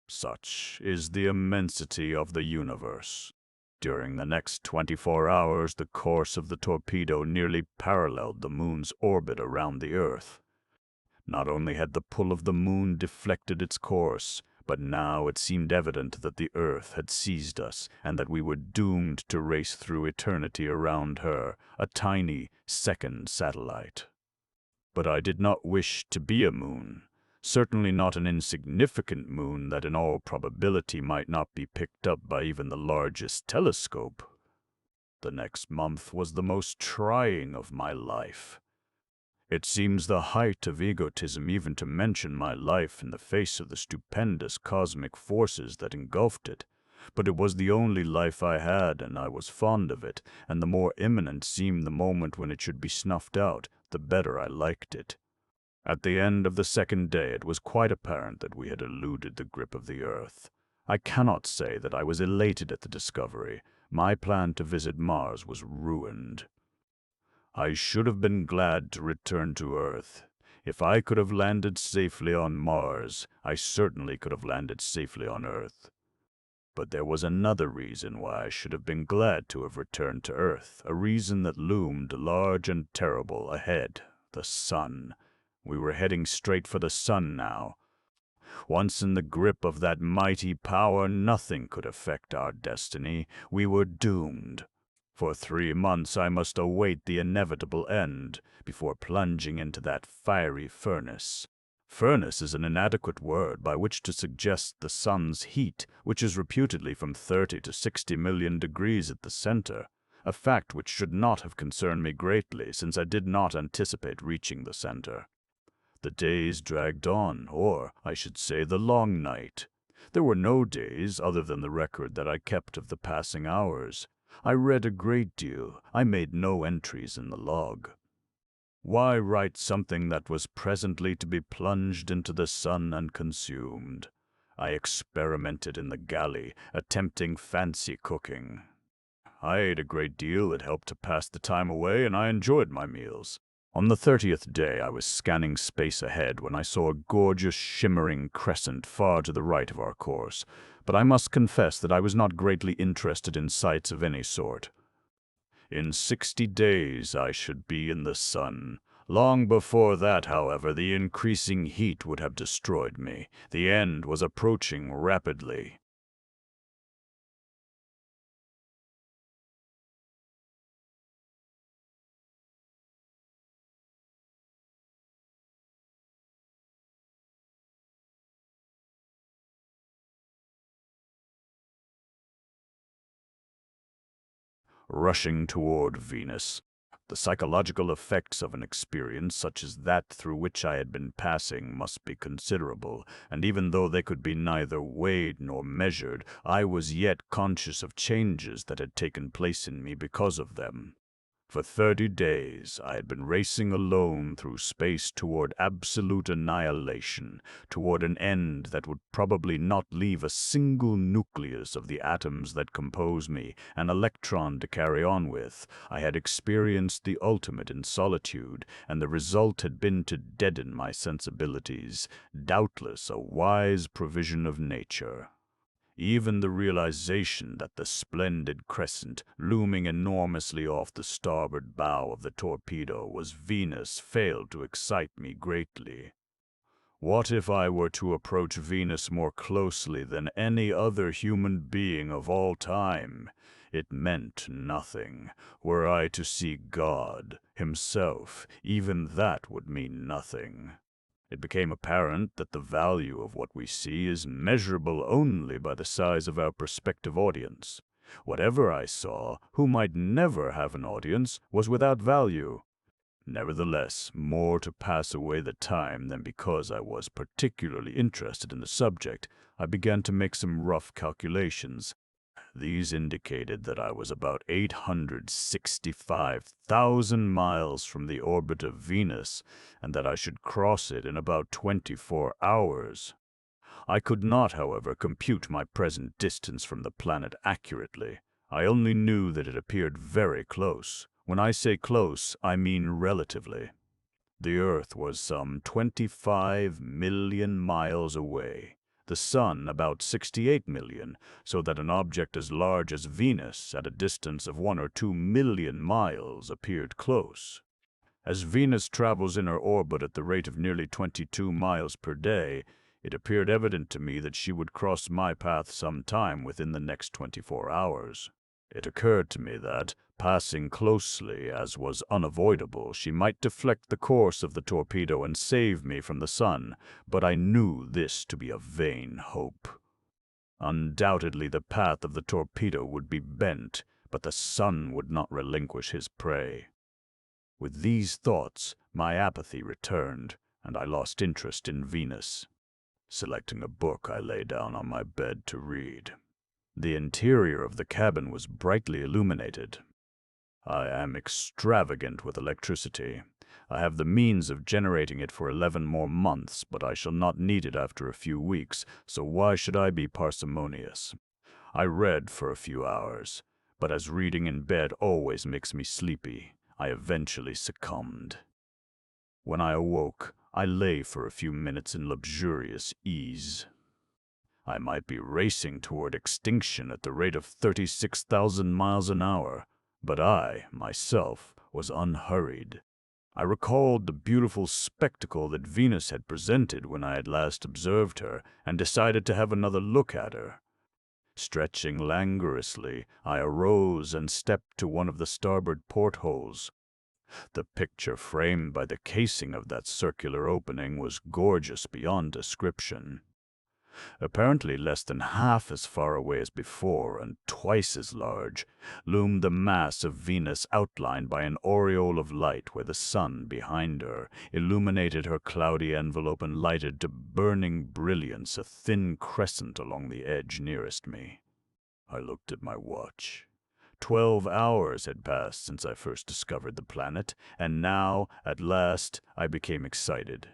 Such is the immensity of the universe. During the next 24 hours, the course of the torpedo nearly paralleled the moon's orbit around the Earth. Not only had the pull of the moon deflected its course, But now it seemed evident that the Earth had seized us, and that we were doomed to race through eternity around her, a tiny second satellite. But I did not wish to be a moon, certainly not an insignificant moon that in all probability might not be picked up by even the largest telescope. The next month was the most trying of my life. It seems the height of egotism even to mention my life in the face of the stupendous cosmic forces that engulfed it. But it was the only life I had, and I was fond of it, and the more imminent seemed the moment when it should be snuffed out, the better I liked it. At the end of the second day it was quite apparent that we had eluded the grip of the Earth. I cannot say that I was elated at the discovery. My plan to visit Mars was ruined. I should have been glad to return to Earth. If I could have landed safely on Mars, I certainly could have landed safely on Earth. But there was another reason why I should have been glad to have returned to Earth, a reason that loomed large and terrible ahead: the sun. We were heading straight for the sun now. Once in the grip of that mighty power, nothing could affect our destiny. We were doomed. For 3 months I must await the inevitable end before plunging into that fiery furnace. Furnace is an inadequate word by which to suggest the sun's heat, which is reputedly from 30 to 60 million degrees at the center, a fact which should not have concerned me greatly, since I did not anticipate reaching the center. The days dragged on, or, I should say, the long night. There were no days other than the record that I kept of the passing hours. I read a great deal. I made no entries in the log. Why write something that was presently to be plunged into the sun and consumed? I experimented in the galley, attempting fancy cooking. I ate a great deal. It helped to pass the time away, and I enjoyed my meals. On the 30th day I was scanning space ahead when I saw a gorgeous shimmering crescent far to the right of our course, but I must confess that I was not greatly interested in sights of any sort. In 60 days I should be in the sun. Long before that, however, the increasing heat would have destroyed me. The end was approaching rapidly. Rushing toward Venus. The psychological effects of an experience such as that through which I had been passing must be considerable, and even though they could be neither weighed nor measured, I was yet conscious of changes that had taken place in me because of them. For 30 days I had been racing alone through space toward absolute annihilation, toward an end that would probably not leave a single nucleus of the atoms that compose me, an electron to carry on with. I had experienced the ultimate in solitude, and the result had been to deaden my sensibilities, doubtless a wise provision of nature. Even the realization that the splendid crescent, looming enormously off the starboard bow of the torpedo, was Venus failed to excite me greatly. What if I were to approach Venus more closely than any other human being of all time? It meant nothing. Were I to see God himself, even that would mean nothing. It became apparent that the value of what we see is measurable only by the size of our prospective audience. Whatever I saw, who might never have an audience, was without value. Nevertheless, more to pass away the time than because I was particularly interested in the subject, I began to make some rough calculations. These indicated that I was about 865,000 miles from the orbit of Venus, and that I should cross it in about 24 hours. I could not, however, compute my present distance from the planet accurately. I only knew that it appeared very close. When I say close, I mean relatively. The Earth was some 25 million miles away, the Sun about 68 million, so that an object as large as Venus at a distance of 1 or 2 million miles appeared close. As Venus travels in her orbit at the rate of nearly 22 miles per day, It appeared evident to me that she would cross my path some time within the next 24 hours. It occurred to me that, passing closely as was unavoidable, she might deflect the course of the torpedo and save me from the sun, but I knew this to be a vain hope. Undoubtedly the path of the torpedo would be bent, but the sun would not relinquish his prey. With these thoughts, my apathy returned, and I lost interest in Venus. Selecting a book, I lay down on my bed to read. The interior of the cabin was brightly illuminated. I am extravagant with electricity. I have the means of generating it for 11 more months, but I shall not need it after a few weeks, so why should I be parsimonious? I read for a few hours, but as reading in bed always makes me sleepy, I eventually succumbed. When I awoke, I lay for a few minutes in luxurious ease. I might be racing toward extinction at the rate of 36,000 miles an hour, but I, myself, was unhurried. I recalled the beautiful spectacle that Venus had presented when I had last observed her, and decided to have another look at her. Stretching languorously, I arose and stepped to one of the starboard portholes. The picture framed by the casing of that circular opening was gorgeous beyond description. Apparently less than half as far away as before, and twice as large, loomed the mass of Venus outlined by an aureole of light where the sun, behind her, illuminated her cloudy envelope and lighted to burning brilliance a thin crescent along the edge nearest me. I looked at my watch. 12 hours had passed since I first discovered the planet, and now, at last, I became excited.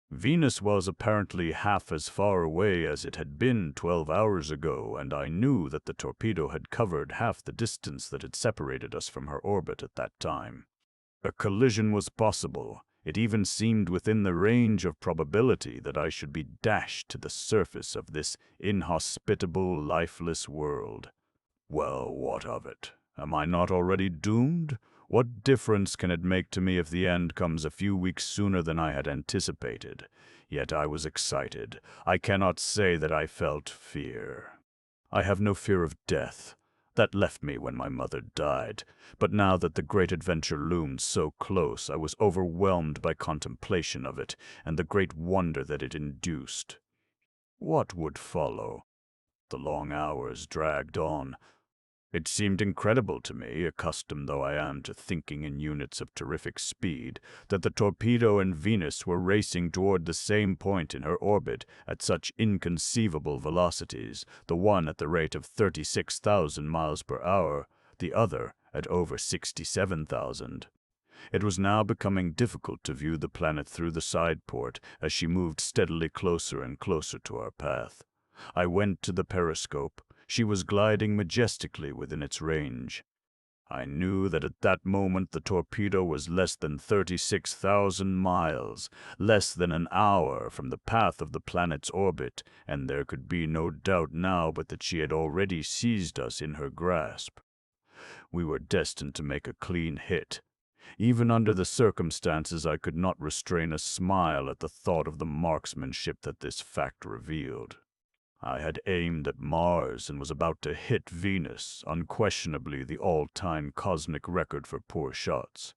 Venus was apparently half as far away as it had been 12 hours ago, and I knew that the torpedo had covered half the distance that had separated us from her orbit at that time. A collision was possible. It even seemed within the range of probability that I should be dashed to the surface of this inhospitable, lifeless world. Well, what of it? Am I not already doomed? What difference can it make to me if the end comes a few weeks sooner than I had anticipated? Yet I was excited. I cannot say that I felt fear. I have no fear of death. That left me when my mother died. But now that the great adventure loomed so close, I was overwhelmed by contemplation of it, and the great wonder that it induced. What would follow? The long hours dragged on. It seemed incredible to me, accustomed though I am to thinking in units of terrific speed, that the torpedo and Venus were racing toward the same point in her orbit at such inconceivable velocities, the one at the rate of 36,000 miles per hour, the other at over 67,000. It was now becoming difficult to view the planet through the side port as she moved steadily closer and closer to our path. I went to the periscope. She was gliding majestically within its range. I knew that at that moment the torpedo was less than 36,000 miles, less than an hour from the path of the planet's orbit, and there could be no doubt now but that she had already seized us in her grasp. We were destined to make a clean hit. Even under the circumstances, I could not restrain a smile at the thought of the marksmanship that this fact revealed. I had aimed at Mars and was about to hit Venus, unquestionably the all-time cosmic record for poor shots.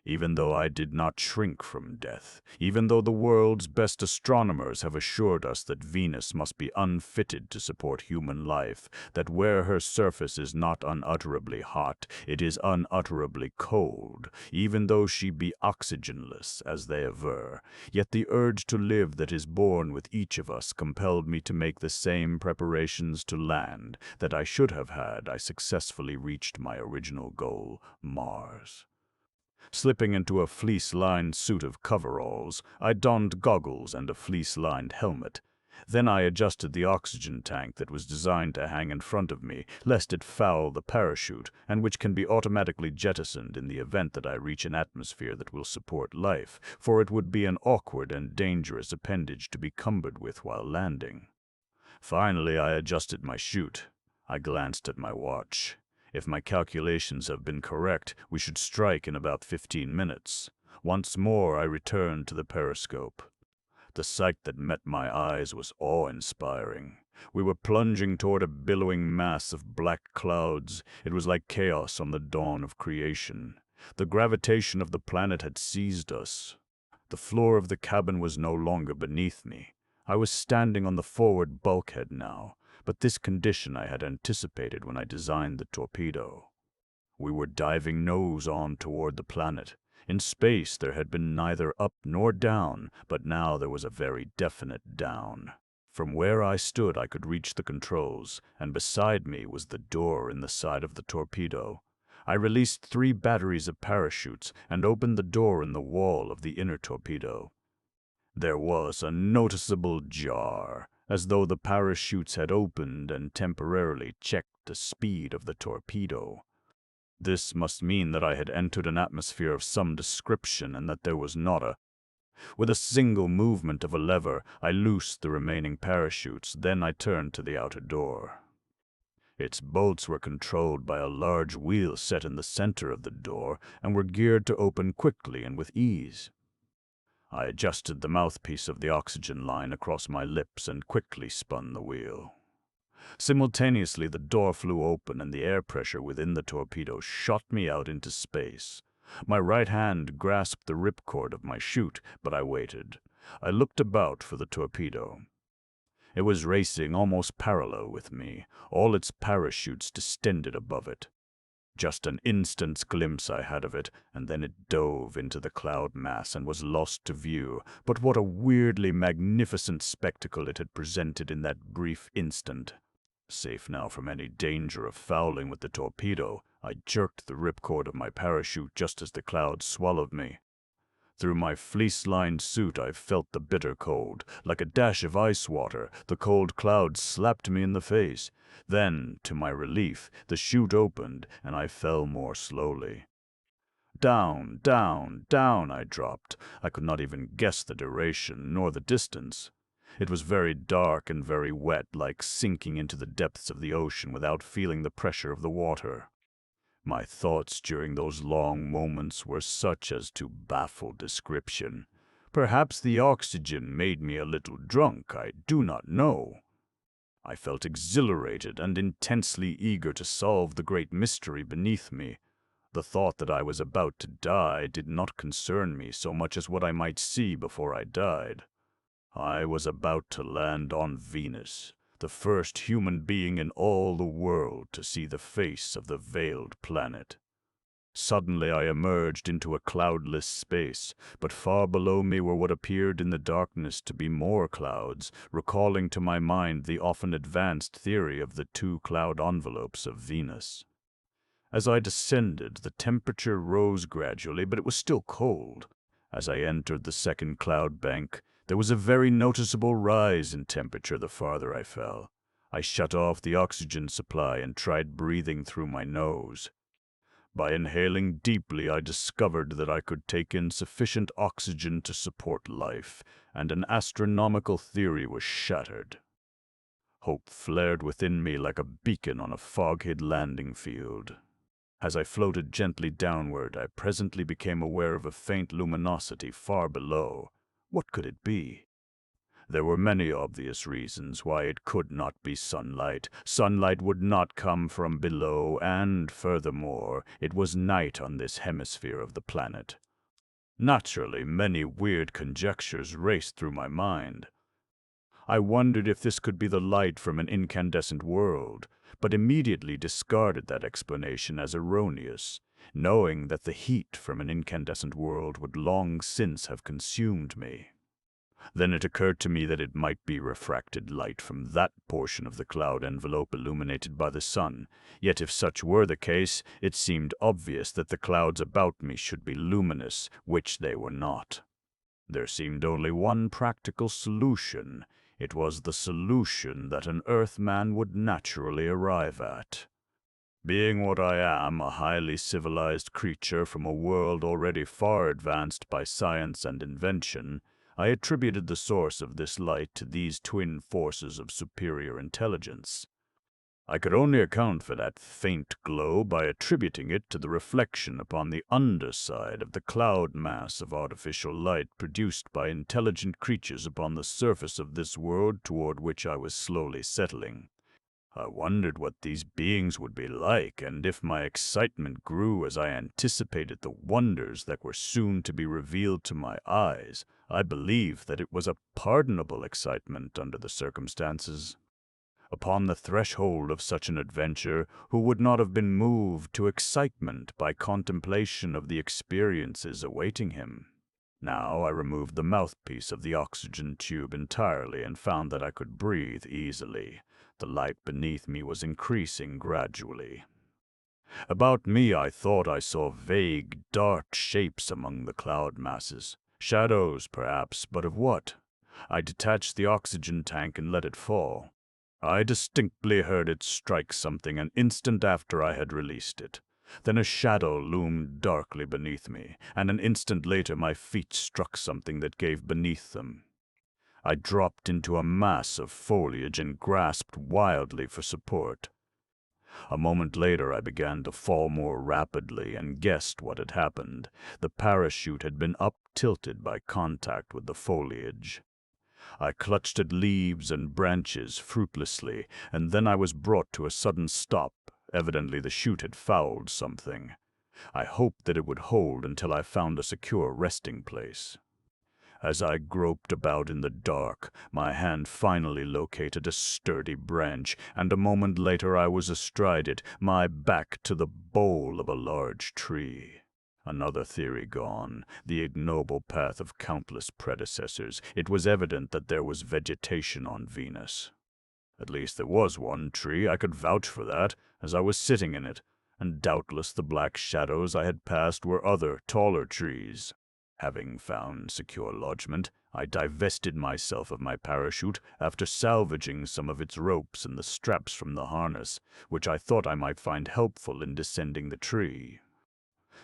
Even though I did not shrink from death, even though the world's best astronomers have assured us that Venus must be unfitted to support human life, that where her surface is not unutterably hot, it is unutterably cold, even though she be oxygenless, as they aver, yet the urge to live that is born with each of us compelled me to make the same preparations to land that I should have had I successfully reached my original goal, Mars. Slipping into a fleece-lined suit of coveralls, I donned goggles and a fleece-lined helmet. Then I adjusted the oxygen tank that was designed to hang in front of me, lest it foul the parachute, and which can be automatically jettisoned in the event that I reach an atmosphere that will support life, for it would be an awkward and dangerous appendage to be cumbered with while landing. Finally, I adjusted my chute. I glanced at my watch. If my calculations have been correct, we should strike in about 15 minutes. Once more I returned to the periscope. The sight that met my eyes was awe-inspiring. We were plunging toward a billowing mass of black clouds. It was like chaos on the dawn of creation. The gravitation of the planet had seized us. The floor of the cabin was no longer beneath me. I was standing on the forward bulkhead now, but this condition I had anticipated when I designed the torpedo. We were diving nose on toward the planet. In space there had been neither up nor down, but now there was a very definite down. From where I stood I could reach the controls, and beside me was the door in the side of the torpedo. I released 3 batteries of parachutes and opened the door in the wall of the inner torpedo. There was a noticeable jar, as though the parachutes had opened and temporarily checked the speed of the torpedo. This must mean that I had entered an atmosphere of some description and that there was not a... With a single movement of a lever, I loosed the remaining parachutes, then I turned to the outer door. Its bolts were controlled by a large wheel set in the center of the door and were geared to open quickly and with ease. I adjusted the mouthpiece of the oxygen line across my lips and quickly spun the wheel. Simultaneously, the door flew open and the air pressure within the torpedo shot me out into space. My right hand grasped the ripcord of my chute, but I waited. I looked about for the torpedo. It was racing almost parallel with me, all its parachutes distended above it. Just an instant's glimpse I had of it, and then it dove into the cloud mass and was lost to view. But what a weirdly magnificent spectacle it had presented in that brief instant. Safe now from any danger of fouling with the torpedo, I jerked the ripcord of my parachute just as the clouds swallowed me. Through my fleece-lined suit I felt the bitter cold. Like a dash of ice water, the cold clouds slapped me in the face. Then, to my relief, the chute opened, and I fell more slowly. Down, down, down I dropped. I could not even guess the duration, nor the distance. It was very dark and very wet, like sinking into the depths of the ocean without feeling the pressure of the water. My thoughts during those long moments were such as to baffle description. Perhaps the oxygen made me a little drunk, I do not know. I felt exhilarated and intensely eager to solve the great mystery beneath me. The thought that I was about to die did not concern me so much as what I might see before I died. I was about to land on Venus, the first human being in all the world to see the face of the veiled planet. Suddenly I emerged into a cloudless space, but far below me were what appeared in the darkness to be more clouds, recalling to my mind the often advanced theory of the 2 cloud envelopes of Venus. As I descended, the temperature rose gradually, but it was still cold. As I entered the second cloud bank, there was a very noticeable rise in temperature the farther I fell. I shut off the oxygen supply and tried breathing through my nose. By inhaling deeply, I discovered that I could take in sufficient oxygen to support life, and an astronomical theory was shattered. Hope flared within me like a beacon on a fog-hid landing field. As I floated gently downward, I presently became aware of a faint luminosity far below. What could it be? There were many obvious reasons why it could not be sunlight. Sunlight would not come from below, and, furthermore, it was night on this hemisphere of the planet. Naturally, many weird conjectures raced through my mind. I wondered if this could be the light from an incandescent world, but immediately discarded that explanation as erroneous, knowing that the heat from an incandescent world would long since have consumed me. Then it occurred to me that it might be refracted light from that portion of the cloud envelope illuminated by the sun. Yet if such were the case, it seemed obvious that the clouds about me should be luminous, which they were not. There seemed only one practical solution. It was the solution that an Earthman would naturally arrive at. Being what I am, a highly civilized creature from a world already far advanced by science and invention, I attributed the source of this light to these twin forces of superior intelligence. I could only account for that faint glow by attributing it to the reflection upon the underside of the cloud mass of artificial light produced by intelligent creatures upon the surface of this world toward which I was slowly settling. I wondered what these beings would be like, and if my excitement grew as I anticipated the wonders that were soon to be revealed to my eyes, I believed that it was a pardonable excitement under the circumstances. Upon the threshold of such an adventure, who would not have been moved to excitement by contemplation of the experiences awaiting him? Now I removed the mouthpiece of the oxygen tube entirely and found that I could breathe easily. The light beneath me was increasing gradually. About me I thought I saw vague, dark shapes among the cloud masses. Shadows, perhaps, but of what? I detached the oxygen tank and let it fall. I distinctly heard it strike something an instant after I had released it. Then a shadow loomed darkly beneath me, and an instant later my feet struck something that gave beneath them. I dropped into a mass of foliage and grasped wildly for support. A moment later I began to fall more rapidly and guessed what had happened. The parachute had been up-tilted by contact with the foliage. I clutched at leaves and branches fruitlessly, and then I was brought to a sudden stop. Evidently the chute had fouled something. I hoped that it would hold until I found a secure resting place. As I groped about in the dark, my hand finally located a sturdy branch, and a moment later I was astride it, my back to the bole of a large tree. Another theory gone, the ignoble path of countless predecessors. It was evident that there was vegetation on Venus. At least there was one tree, I could vouch for that, as I was sitting in it, and doubtless the black shadows I had passed were other, taller trees. Having found secure lodgment, I divested myself of my parachute after salvaging some of its ropes and the straps from the harness, which I thought I might find helpful in descending the tree.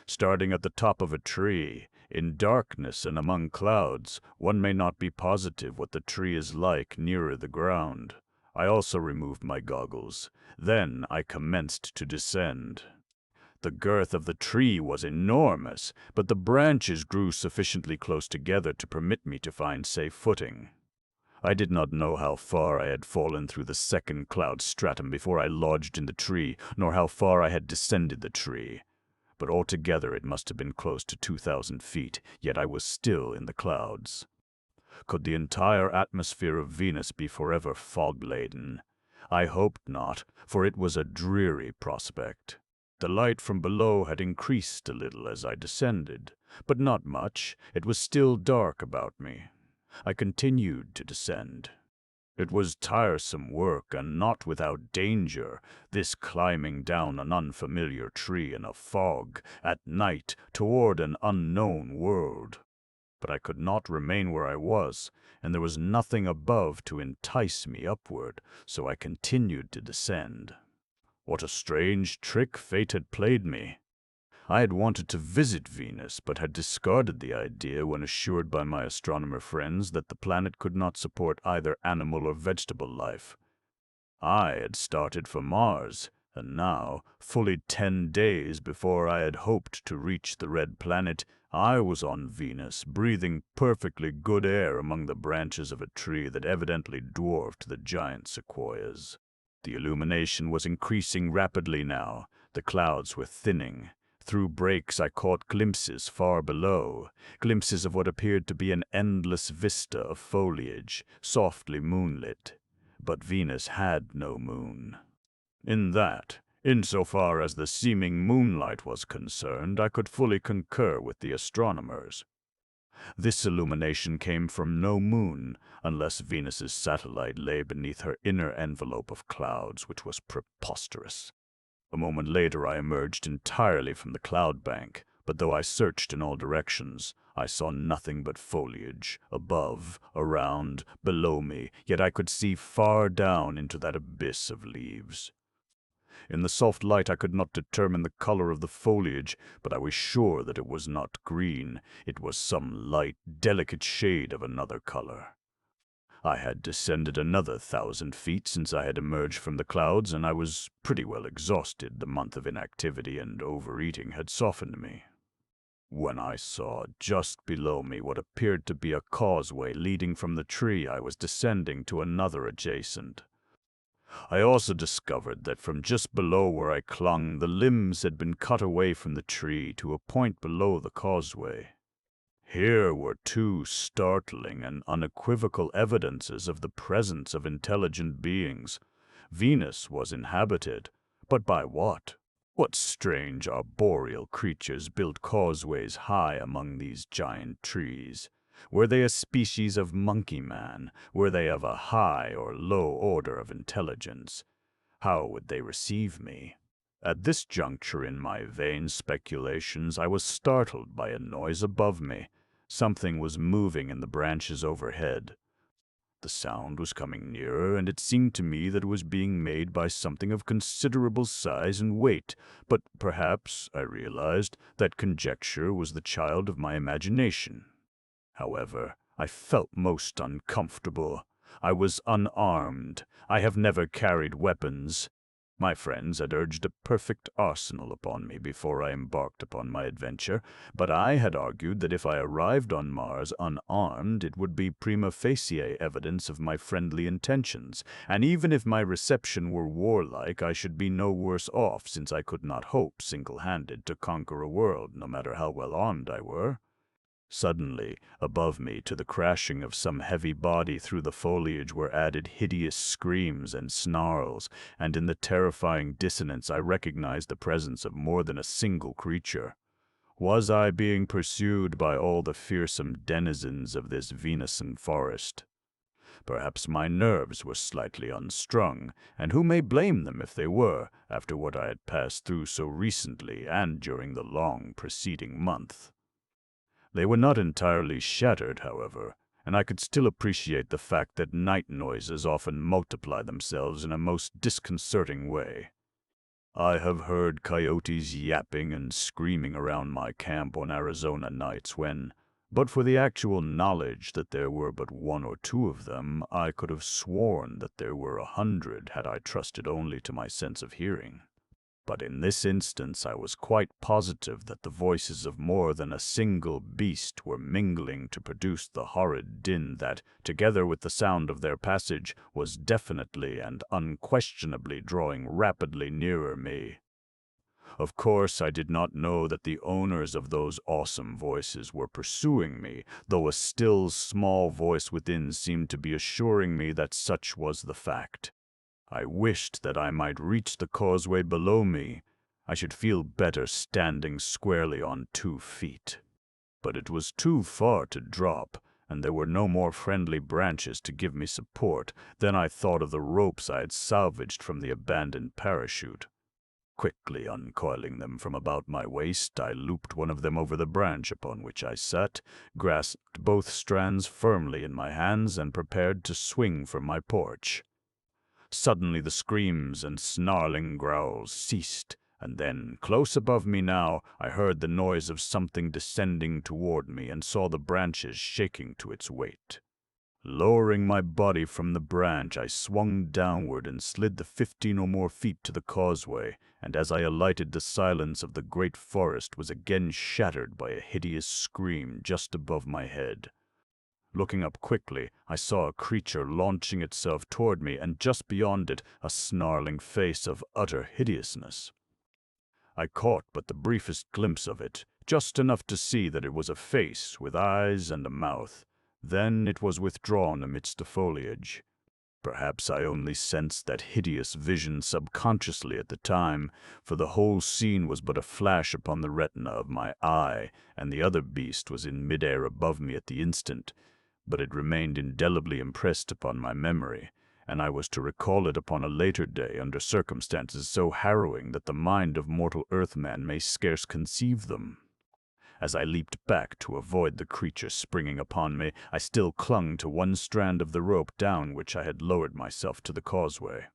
Starting at the top of a tree, in darkness and among clouds, one may not be positive what the tree is like nearer the ground. I also removed my goggles. Then I commenced to descend. The girth of the tree was enormous, but the branches grew sufficiently close together to permit me to find safe footing. I did not know how far I had fallen through the second cloud stratum before I lodged in the tree, nor how far I had descended the tree. But altogether it must have been close to 2,000 feet, yet I was still in the clouds. Could the entire atmosphere of Venus be forever fog-laden? I hoped not, for it was a dreary prospect. The light from below had increased a little as I descended, but not much. It was still dark about me. I continued to descend. It was tiresome work and not without danger, this climbing down an unfamiliar tree in a fog, at night, toward an unknown world. But I could not remain where I was, and there was nothing above to entice me upward, so I continued to descend. What a strange trick fate had played me. I had wanted to visit Venus, but had discarded the idea when assured by my astronomer friends that the planet could not support either animal or vegetable life. I had started for Mars, and now, fully 10 days before I had hoped to reach the red planet, I was on Venus, breathing perfectly good air among the branches of a tree that evidently dwarfed the giant sequoias. The illumination was increasing rapidly now. The clouds were thinning. Through breaks I caught glimpses far below, glimpses of what appeared to be an endless vista of foliage, softly moonlit. But Venus had no moon. Insofar as the seeming moonlight was concerned, I could fully concur with the astronomers. This illumination came from no moon, unless Venus's satellite lay beneath her inner envelope of clouds, which was preposterous. A moment later I emerged entirely from the cloud bank, but though I searched in all directions, I saw nothing but foliage, above, around, below me, yet I could see far down into that abyss of leaves. In the soft light I could not determine the color of the foliage, but I was sure that it was not green. It was some light, delicate shade of another color. I had descended another 1,000 feet since I had emerged from the clouds, and I was pretty well exhausted. The month of inactivity and overeating had softened me. When I saw just below me what appeared to be a causeway leading from the tree I was descending to another adjacent, I also discovered that from just below where I clung, the limbs had been cut away from the tree to a point below the causeway. Here were two startling and unequivocal evidences of the presence of intelligent beings. Venus was inhabited, but by what? What strange arboreal creatures built causeways high among these giant trees? Were they a species of monkey man? Were they of a high or low order of intelligence? How would they receive me? At this juncture in my vain speculations, I was startled by a noise above me. Something was moving in the branches overhead. The sound was coming nearer, and it seemed to me that it was being made by something of considerable size and weight, but perhaps, I realized, that conjecture was the child of my imagination. However, I felt most uncomfortable. I was unarmed. I have never carried weapons. My friends had urged a perfect arsenal upon me before I embarked upon my adventure, but I had argued that if I arrived on Mars unarmed, it would be prima facie evidence of my friendly intentions, and even if my reception were warlike, I should be no worse off, since I could not hope, single-handed, to conquer a world, no matter how well armed I were. Suddenly, above me, to the crashing of some heavy body through the foliage were added hideous screams and snarls, and in the terrifying dissonance I recognized the presence of more than a single creature. Was I being pursued by all the fearsome denizens of this Venusian forest? Perhaps my nerves were slightly unstrung, and who may blame them if they were, after what I had passed through so recently and during the long preceding month? They were not entirely shattered, however, and I could still appreciate the fact that night noises often multiply themselves in a most disconcerting way. I have heard coyotes yapping and screaming around my camp on Arizona nights when, but for the actual knowledge that there were but one or two of them, I could have sworn that there were 100 had I trusted only to my sense of hearing. But in this instance I was quite positive that the voices of more than a single beast were mingling to produce the horrid din that, together with the sound of their passage, was definitely and unquestionably drawing rapidly nearer me. Of course, I did not know that the owners of those awesome voices were pursuing me, though a still small voice within seemed to be assuring me that such was the fact. I wished that I might reach the causeway below me. I should feel better standing squarely on 2 feet. But it was too far to drop, and there were no more friendly branches to give me support. Then I thought of the ropes I had salvaged from the abandoned parachute. Quickly uncoiling them from about my waist, I looped one of them over the branch upon which I sat, grasped both strands firmly in my hands, and prepared to swing from my porch. Suddenly the screams and snarling growls ceased, and then, close above me now, I heard the noise of something descending toward me and saw the branches shaking to its weight. Lowering my body from the branch, I swung downward and slid the 15 or more feet to the causeway, and as I alighted, the silence of the great forest was again shattered by a hideous scream just above my head. Looking up quickly, I saw a creature launching itself toward me, and just beyond it, a snarling face of utter hideousness. I caught but the briefest glimpse of it, just enough to see that it was a face with eyes and a mouth. Then it was withdrawn amidst the foliage. Perhaps I only sensed that hideous vision subconsciously at the time, for the whole scene was but a flash upon the retina of my eye, and the other beast was in midair above me at the instant. But it remained indelibly impressed upon my memory, and I was to recall it upon a later day under circumstances so harrowing that the mind of mortal earthman may scarce conceive them. As I leaped back to avoid the creature springing upon me, I still clung to one strand of the rope down which I had lowered myself to the causeway.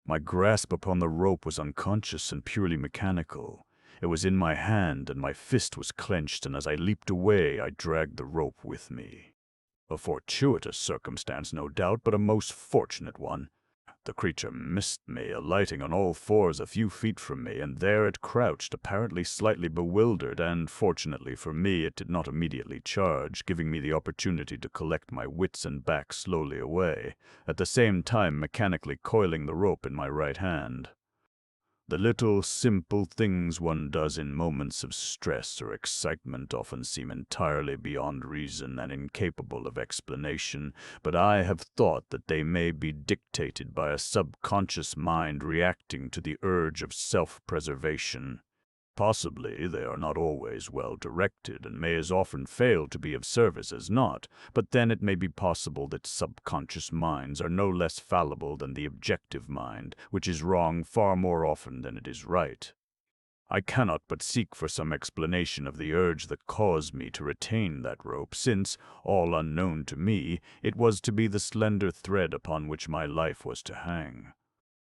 My grasp upon the rope was unconscious and purely mechanical. It was in my hand, and my fist was clenched, and as I leaped away, I dragged the rope with me. A fortuitous circumstance, no doubt, but a most fortunate one. The creature missed me, alighting on all fours a few feet from me, and there it crouched, apparently slightly bewildered, and fortunately for me it did not immediately charge, giving me the opportunity to collect my wits and back slowly away, at the same time mechanically coiling the rope in my right hand. The little, simple things one does in moments of stress or excitement often seem entirely beyond reason and incapable of explanation, but I have thought that they may be dictated by a subconscious mind reacting to the urge of self-preservation. Possibly they are not always well directed and may as often fail to be of service as not, but then it may be possible that subconscious minds are no less fallible than the objective mind, which is wrong far more often than it is right. I cannot but seek for some explanation of the urge that caused me to retain that rope, since, all unknown to me, it was to be the slender thread upon which my life was to hang.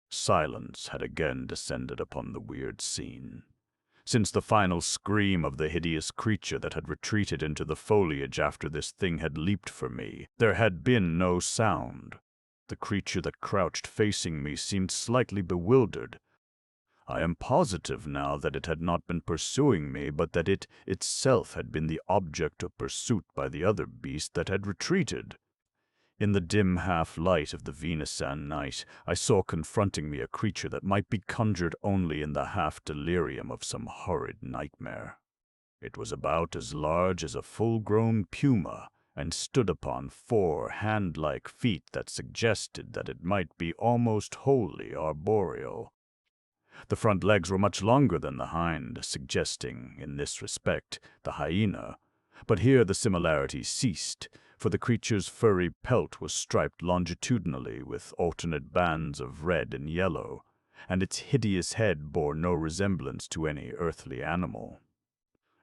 Silence had again descended upon the weird scene. Since the final scream of the hideous creature that had retreated into the foliage after this thing had leaped for me, there had been no sound. The creature that crouched facing me seemed slightly bewildered. I am positive now that it had not been pursuing me, but that it itself had been the object of pursuit by the other beast that had retreated. In the dim half-light of the Venusan night, I saw confronting me a creature that might be conjured only in the half-delirium of some horrid nightmare. It was about as large as a full-grown puma, and stood upon 4 hand-like feet that suggested that it might be almost wholly arboreal. The front legs were much longer than the hind, suggesting, in this respect, the hyena, but here the similarity ceased, for the creature's furry pelt was striped longitudinally with alternate bands of red and yellow, and its hideous head bore no resemblance to any earthly animal.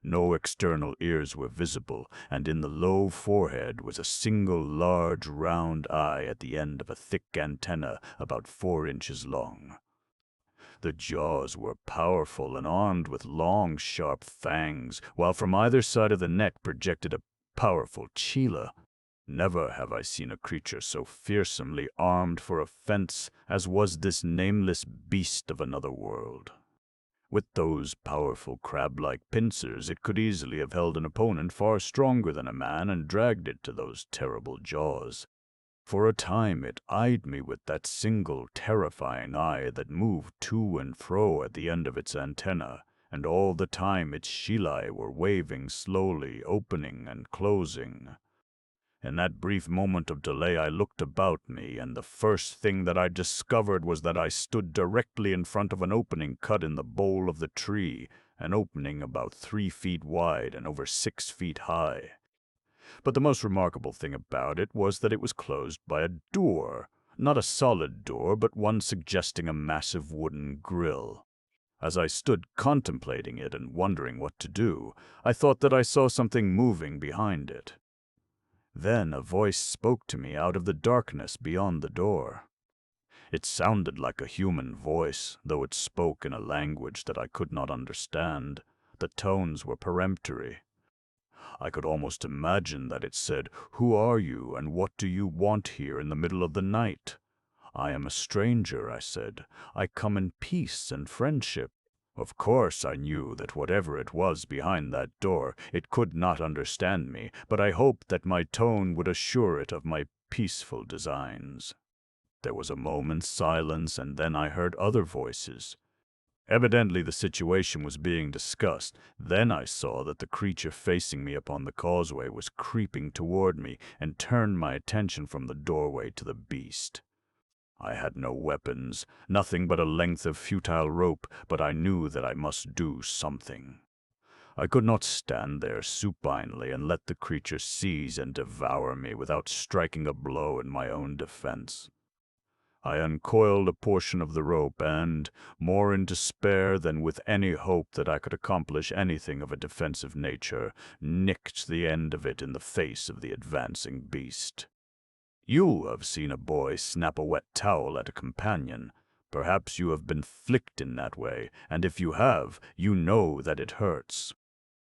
No external ears were visible, and in the low forehead was a single large round eye at the end of a thick antenna about 4 inches long. The jaws were powerful and armed with long, sharp fangs, while from either side of the neck projected a powerful chela. Never have I seen a creature so fearsomely armed for offense as was this nameless beast of another world. With those powerful crab-like pincers, it could easily have held an opponent far stronger than a man and dragged it to those terrible jaws. For a time it eyed me with that single terrifying eye that moved to and fro at the end of its antenna, and all the time its chelae were waving slowly, opening and closing. In that brief moment of delay I looked about me, and the first thing that I discovered was that I stood directly in front of an opening cut in the bole of the tree, an opening about 3 feet wide and over 6 feet high. But the most remarkable thing about it was that it was closed by a door, not a solid door, but one suggesting a massive wooden grill. As I stood contemplating it and wondering what to do, I thought that I saw something moving behind it. Then a voice spoke to me out of the darkness beyond the door. It sounded like a human voice, though it spoke in a language that I could not understand. The tones were peremptory. I could almost imagine that it said, "Who are you, and what do you want here in the middle of the night?" "I am a stranger," I said. "I come in peace and friendship." Of course I knew that whatever it was behind that door, it could not understand me, but I hoped that my tone would assure it of my peaceful designs. There was a moment's silence, and then I heard other voices. Evidently the situation was being discussed. Then I saw that the creature facing me upon the causeway was creeping toward me, and turned my attention from the doorway to the beast. I had no weapons, nothing but a length of futile rope, but I knew that I must do something. I could not stand there supinely and let the creature seize and devour me without striking a blow in my own defense. I uncoiled a portion of the rope and, more in despair than with any hope that I could accomplish anything of a defensive nature, nicked the end of it in the face of the advancing beast. You have seen a boy snap a wet towel at a companion. Perhaps you have been flicked in that way, and if you have, you know that it hurts.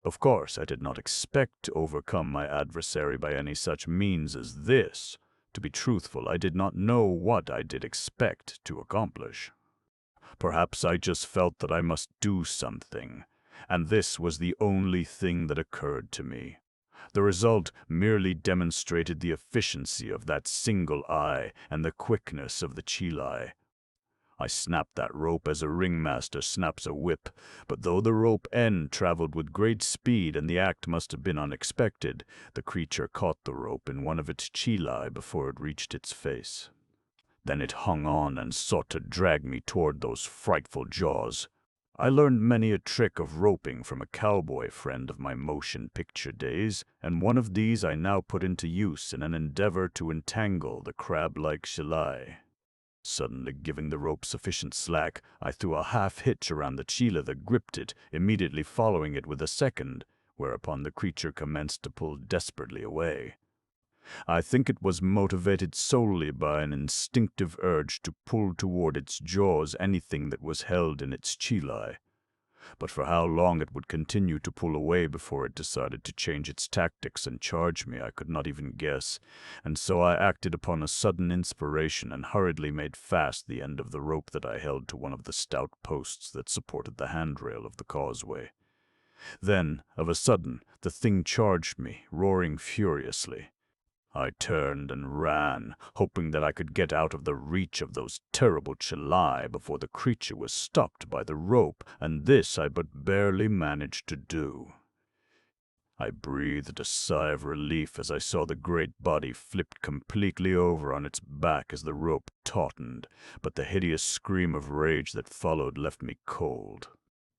Of course, I did not expect to overcome my adversary by any such means as this. To be truthful, I did not know what I did expect to accomplish. Perhaps I just felt that I must do something, and this was the only thing that occurred to me. The result merely demonstrated the efficiency of that single eye and the quickness of the chili. I snapped that rope as a ringmaster snaps a whip, but though the rope end traveled with great speed and the act must have been unexpected, the creature caught the rope in one of its chili before it reached its face. Then it hung on and sought to drag me toward those frightful jaws. I learned many a trick of roping from a cowboy friend of my motion picture days, and one of these I now put into use in an endeavor to entangle the crab-like chili. Suddenly giving the rope sufficient slack, I threw a half-hitch around the chila that gripped it, immediately following it with a second, whereupon the creature commenced to pull desperately away. I think it was motivated solely by an instinctive urge to pull toward its jaws anything that was held in its chili. But for how long it would continue to pull away before it decided to change its tactics and charge me, I could not even guess, and so I acted upon a sudden inspiration and hurriedly made fast the end of the rope that I held to one of the stout posts that supported the handrail of the causeway. Then, of a sudden, the thing charged me, roaring furiously. I turned and ran, hoping that I could get out of the reach of those terrible chili before the creature was stopped by the rope, and this I but barely managed to do. I breathed a sigh of relief as I saw the great body flipped completely over on its back as the rope tautened, but the hideous scream of rage that followed left me cold.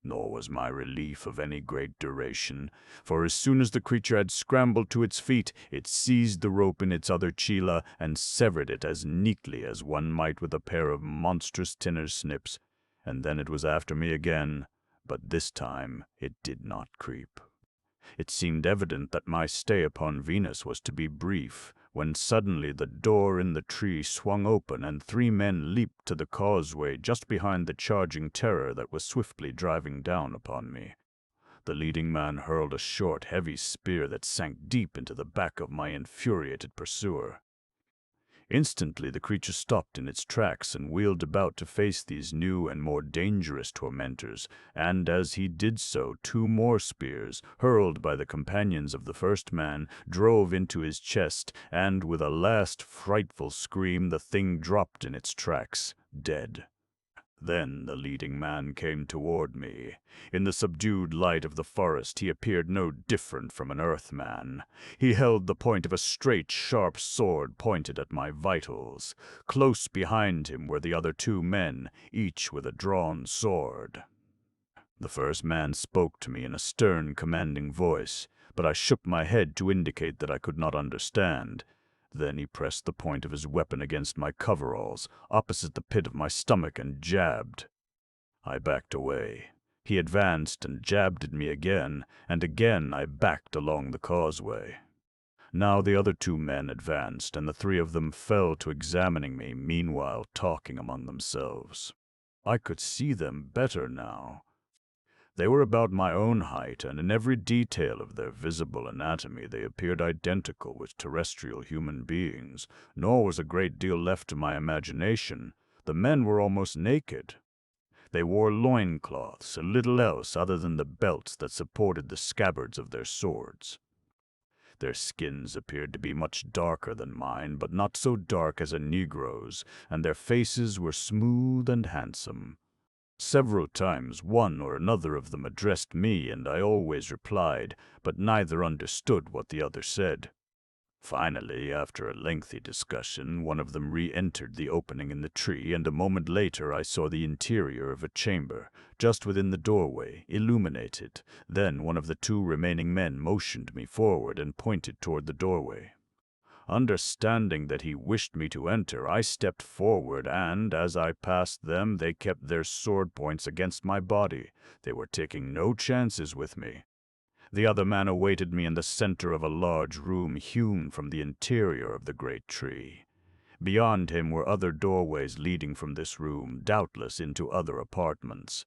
Nor was my relief of any great duration, for as soon as the creature had scrambled to its feet, it seized the rope in its other chela and severed it as neatly as one might with a pair of monstrous tinner's snips, and then it was after me again, but this time it did not creep. It seemed evident that my stay upon Venus was to be brief, when suddenly the door in the tree swung open and 3 men leaped to the causeway just behind the charging terror that was swiftly driving down upon me. The leading man hurled a short, heavy spear that sank deep into the back of my infuriated pursuer. Instantly the creature stopped in its tracks and wheeled about to face these new and more dangerous tormentors, and as he did so 2 more spears, hurled by the companions of the first man, drove into his chest, and with a last frightful scream the thing dropped in its tracks, dead. Then the leading man came toward me. In the subdued light of the forest he appeared no different from an earthman. He held the point of a straight, sharp sword pointed at my vitals. Close behind him were the other 2 men, each with a drawn sword. The first man spoke to me in a stern, commanding voice, but I shook my head to indicate that I could not understand. Then he pressed the point of his weapon against my coveralls, opposite the pit of my stomach, and jabbed. I backed away. He advanced and jabbed at me again, and again I backed along the causeway. Now the other 2 men advanced, and the 3 of them fell to examining me, meanwhile talking among themselves. I could see them better now. They were about my own height, and in every detail of their visible anatomy they appeared identical with terrestrial human beings, nor was a great deal left to my imagination. The men were almost naked. They wore loincloths, and little else other than the belts that supported the scabbards of their swords. Their skins appeared to be much darker than mine, but not so dark as a Negro's, and their faces were smooth and handsome. Several times one or another of them addressed me, and I always replied, but neither understood what the other said. Finally, after a lengthy discussion, one of them re-entered the opening in the tree, and a moment later I saw the interior of a chamber, just within the doorway, illuminated. Then one of the 2 remaining men motioned me forward and pointed toward the doorway. Understanding that he wished me to enter, I stepped forward, and as I passed them, they kept their sword points against my body. They were taking no chances with me. The other man awaited me in the center of a large room hewn from the interior of the great tree. Beyond him were other doorways leading from this room, doubtless into other apartments.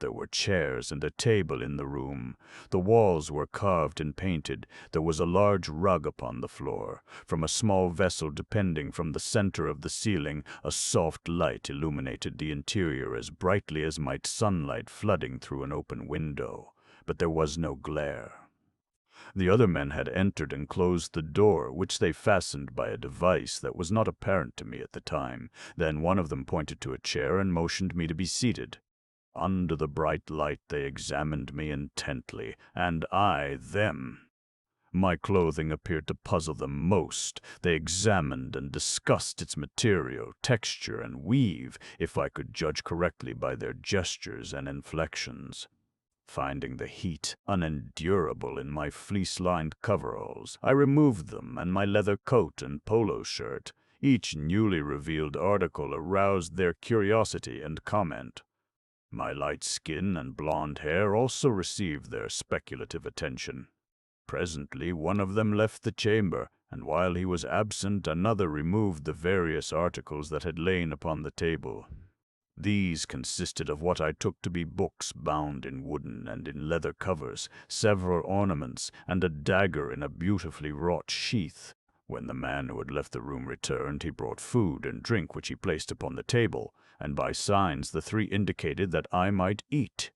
There were chairs and a table in the room. The walls were carved and painted. There was a large rug upon the floor. From a small vessel depending from the center of the ceiling, a soft light illuminated the interior as brightly as might sunlight flooding through an open window. But there was no glare. The other men had entered and closed the door, which they fastened by a device that was not apparent to me at the time. Then one of them pointed to a chair and motioned me to be seated. Under the bright light they examined me intently, and I them. My clothing appeared to puzzle them most. They examined and discussed its material, texture, and weave, if I could judge correctly by their gestures and inflections. Finding the heat unendurable in my fleece-lined coveralls, I removed them and my leather coat and polo shirt. Each newly revealed article aroused their curiosity and comment. My light skin and blonde hair also received their speculative attention. Presently one of them left the chamber, and while he was absent another removed the various articles that had lain upon the table. These consisted of what I took to be books bound in wooden and in leather covers, several ornaments, and a dagger in a beautifully wrought sheath. When the man who had left the room returned, he brought food and drink which he placed upon the table, and by signs the three indicated that I might eat.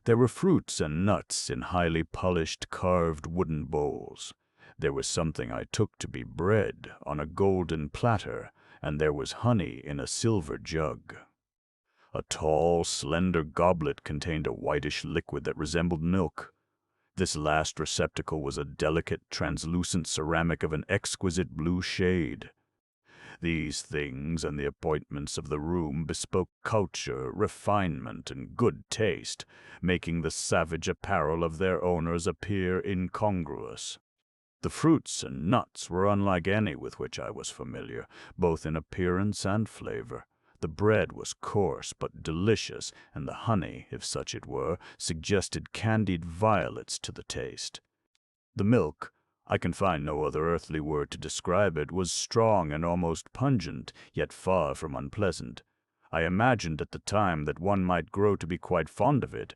There were fruits and nuts in highly polished carved wooden bowls. There was something I took to be bread on a golden platter, and there was honey in a silver jug. A tall, slender goblet contained a whitish liquid that resembled milk. This last receptacle was a delicate, translucent ceramic of an exquisite blue shade. These things and the appointments of the room bespoke culture, refinement, and good taste, making the savage apparel of their owners appear incongruous. The fruits and nuts were unlike any with which I was familiar, both in appearance and flavor. The bread was coarse but delicious, and the honey, if such it were, suggested candied violets to the taste. The milk, I can find no other earthly word to describe it, was strong and almost pungent, yet far from unpleasant. I imagined at the time that one might grow to be quite fond of it,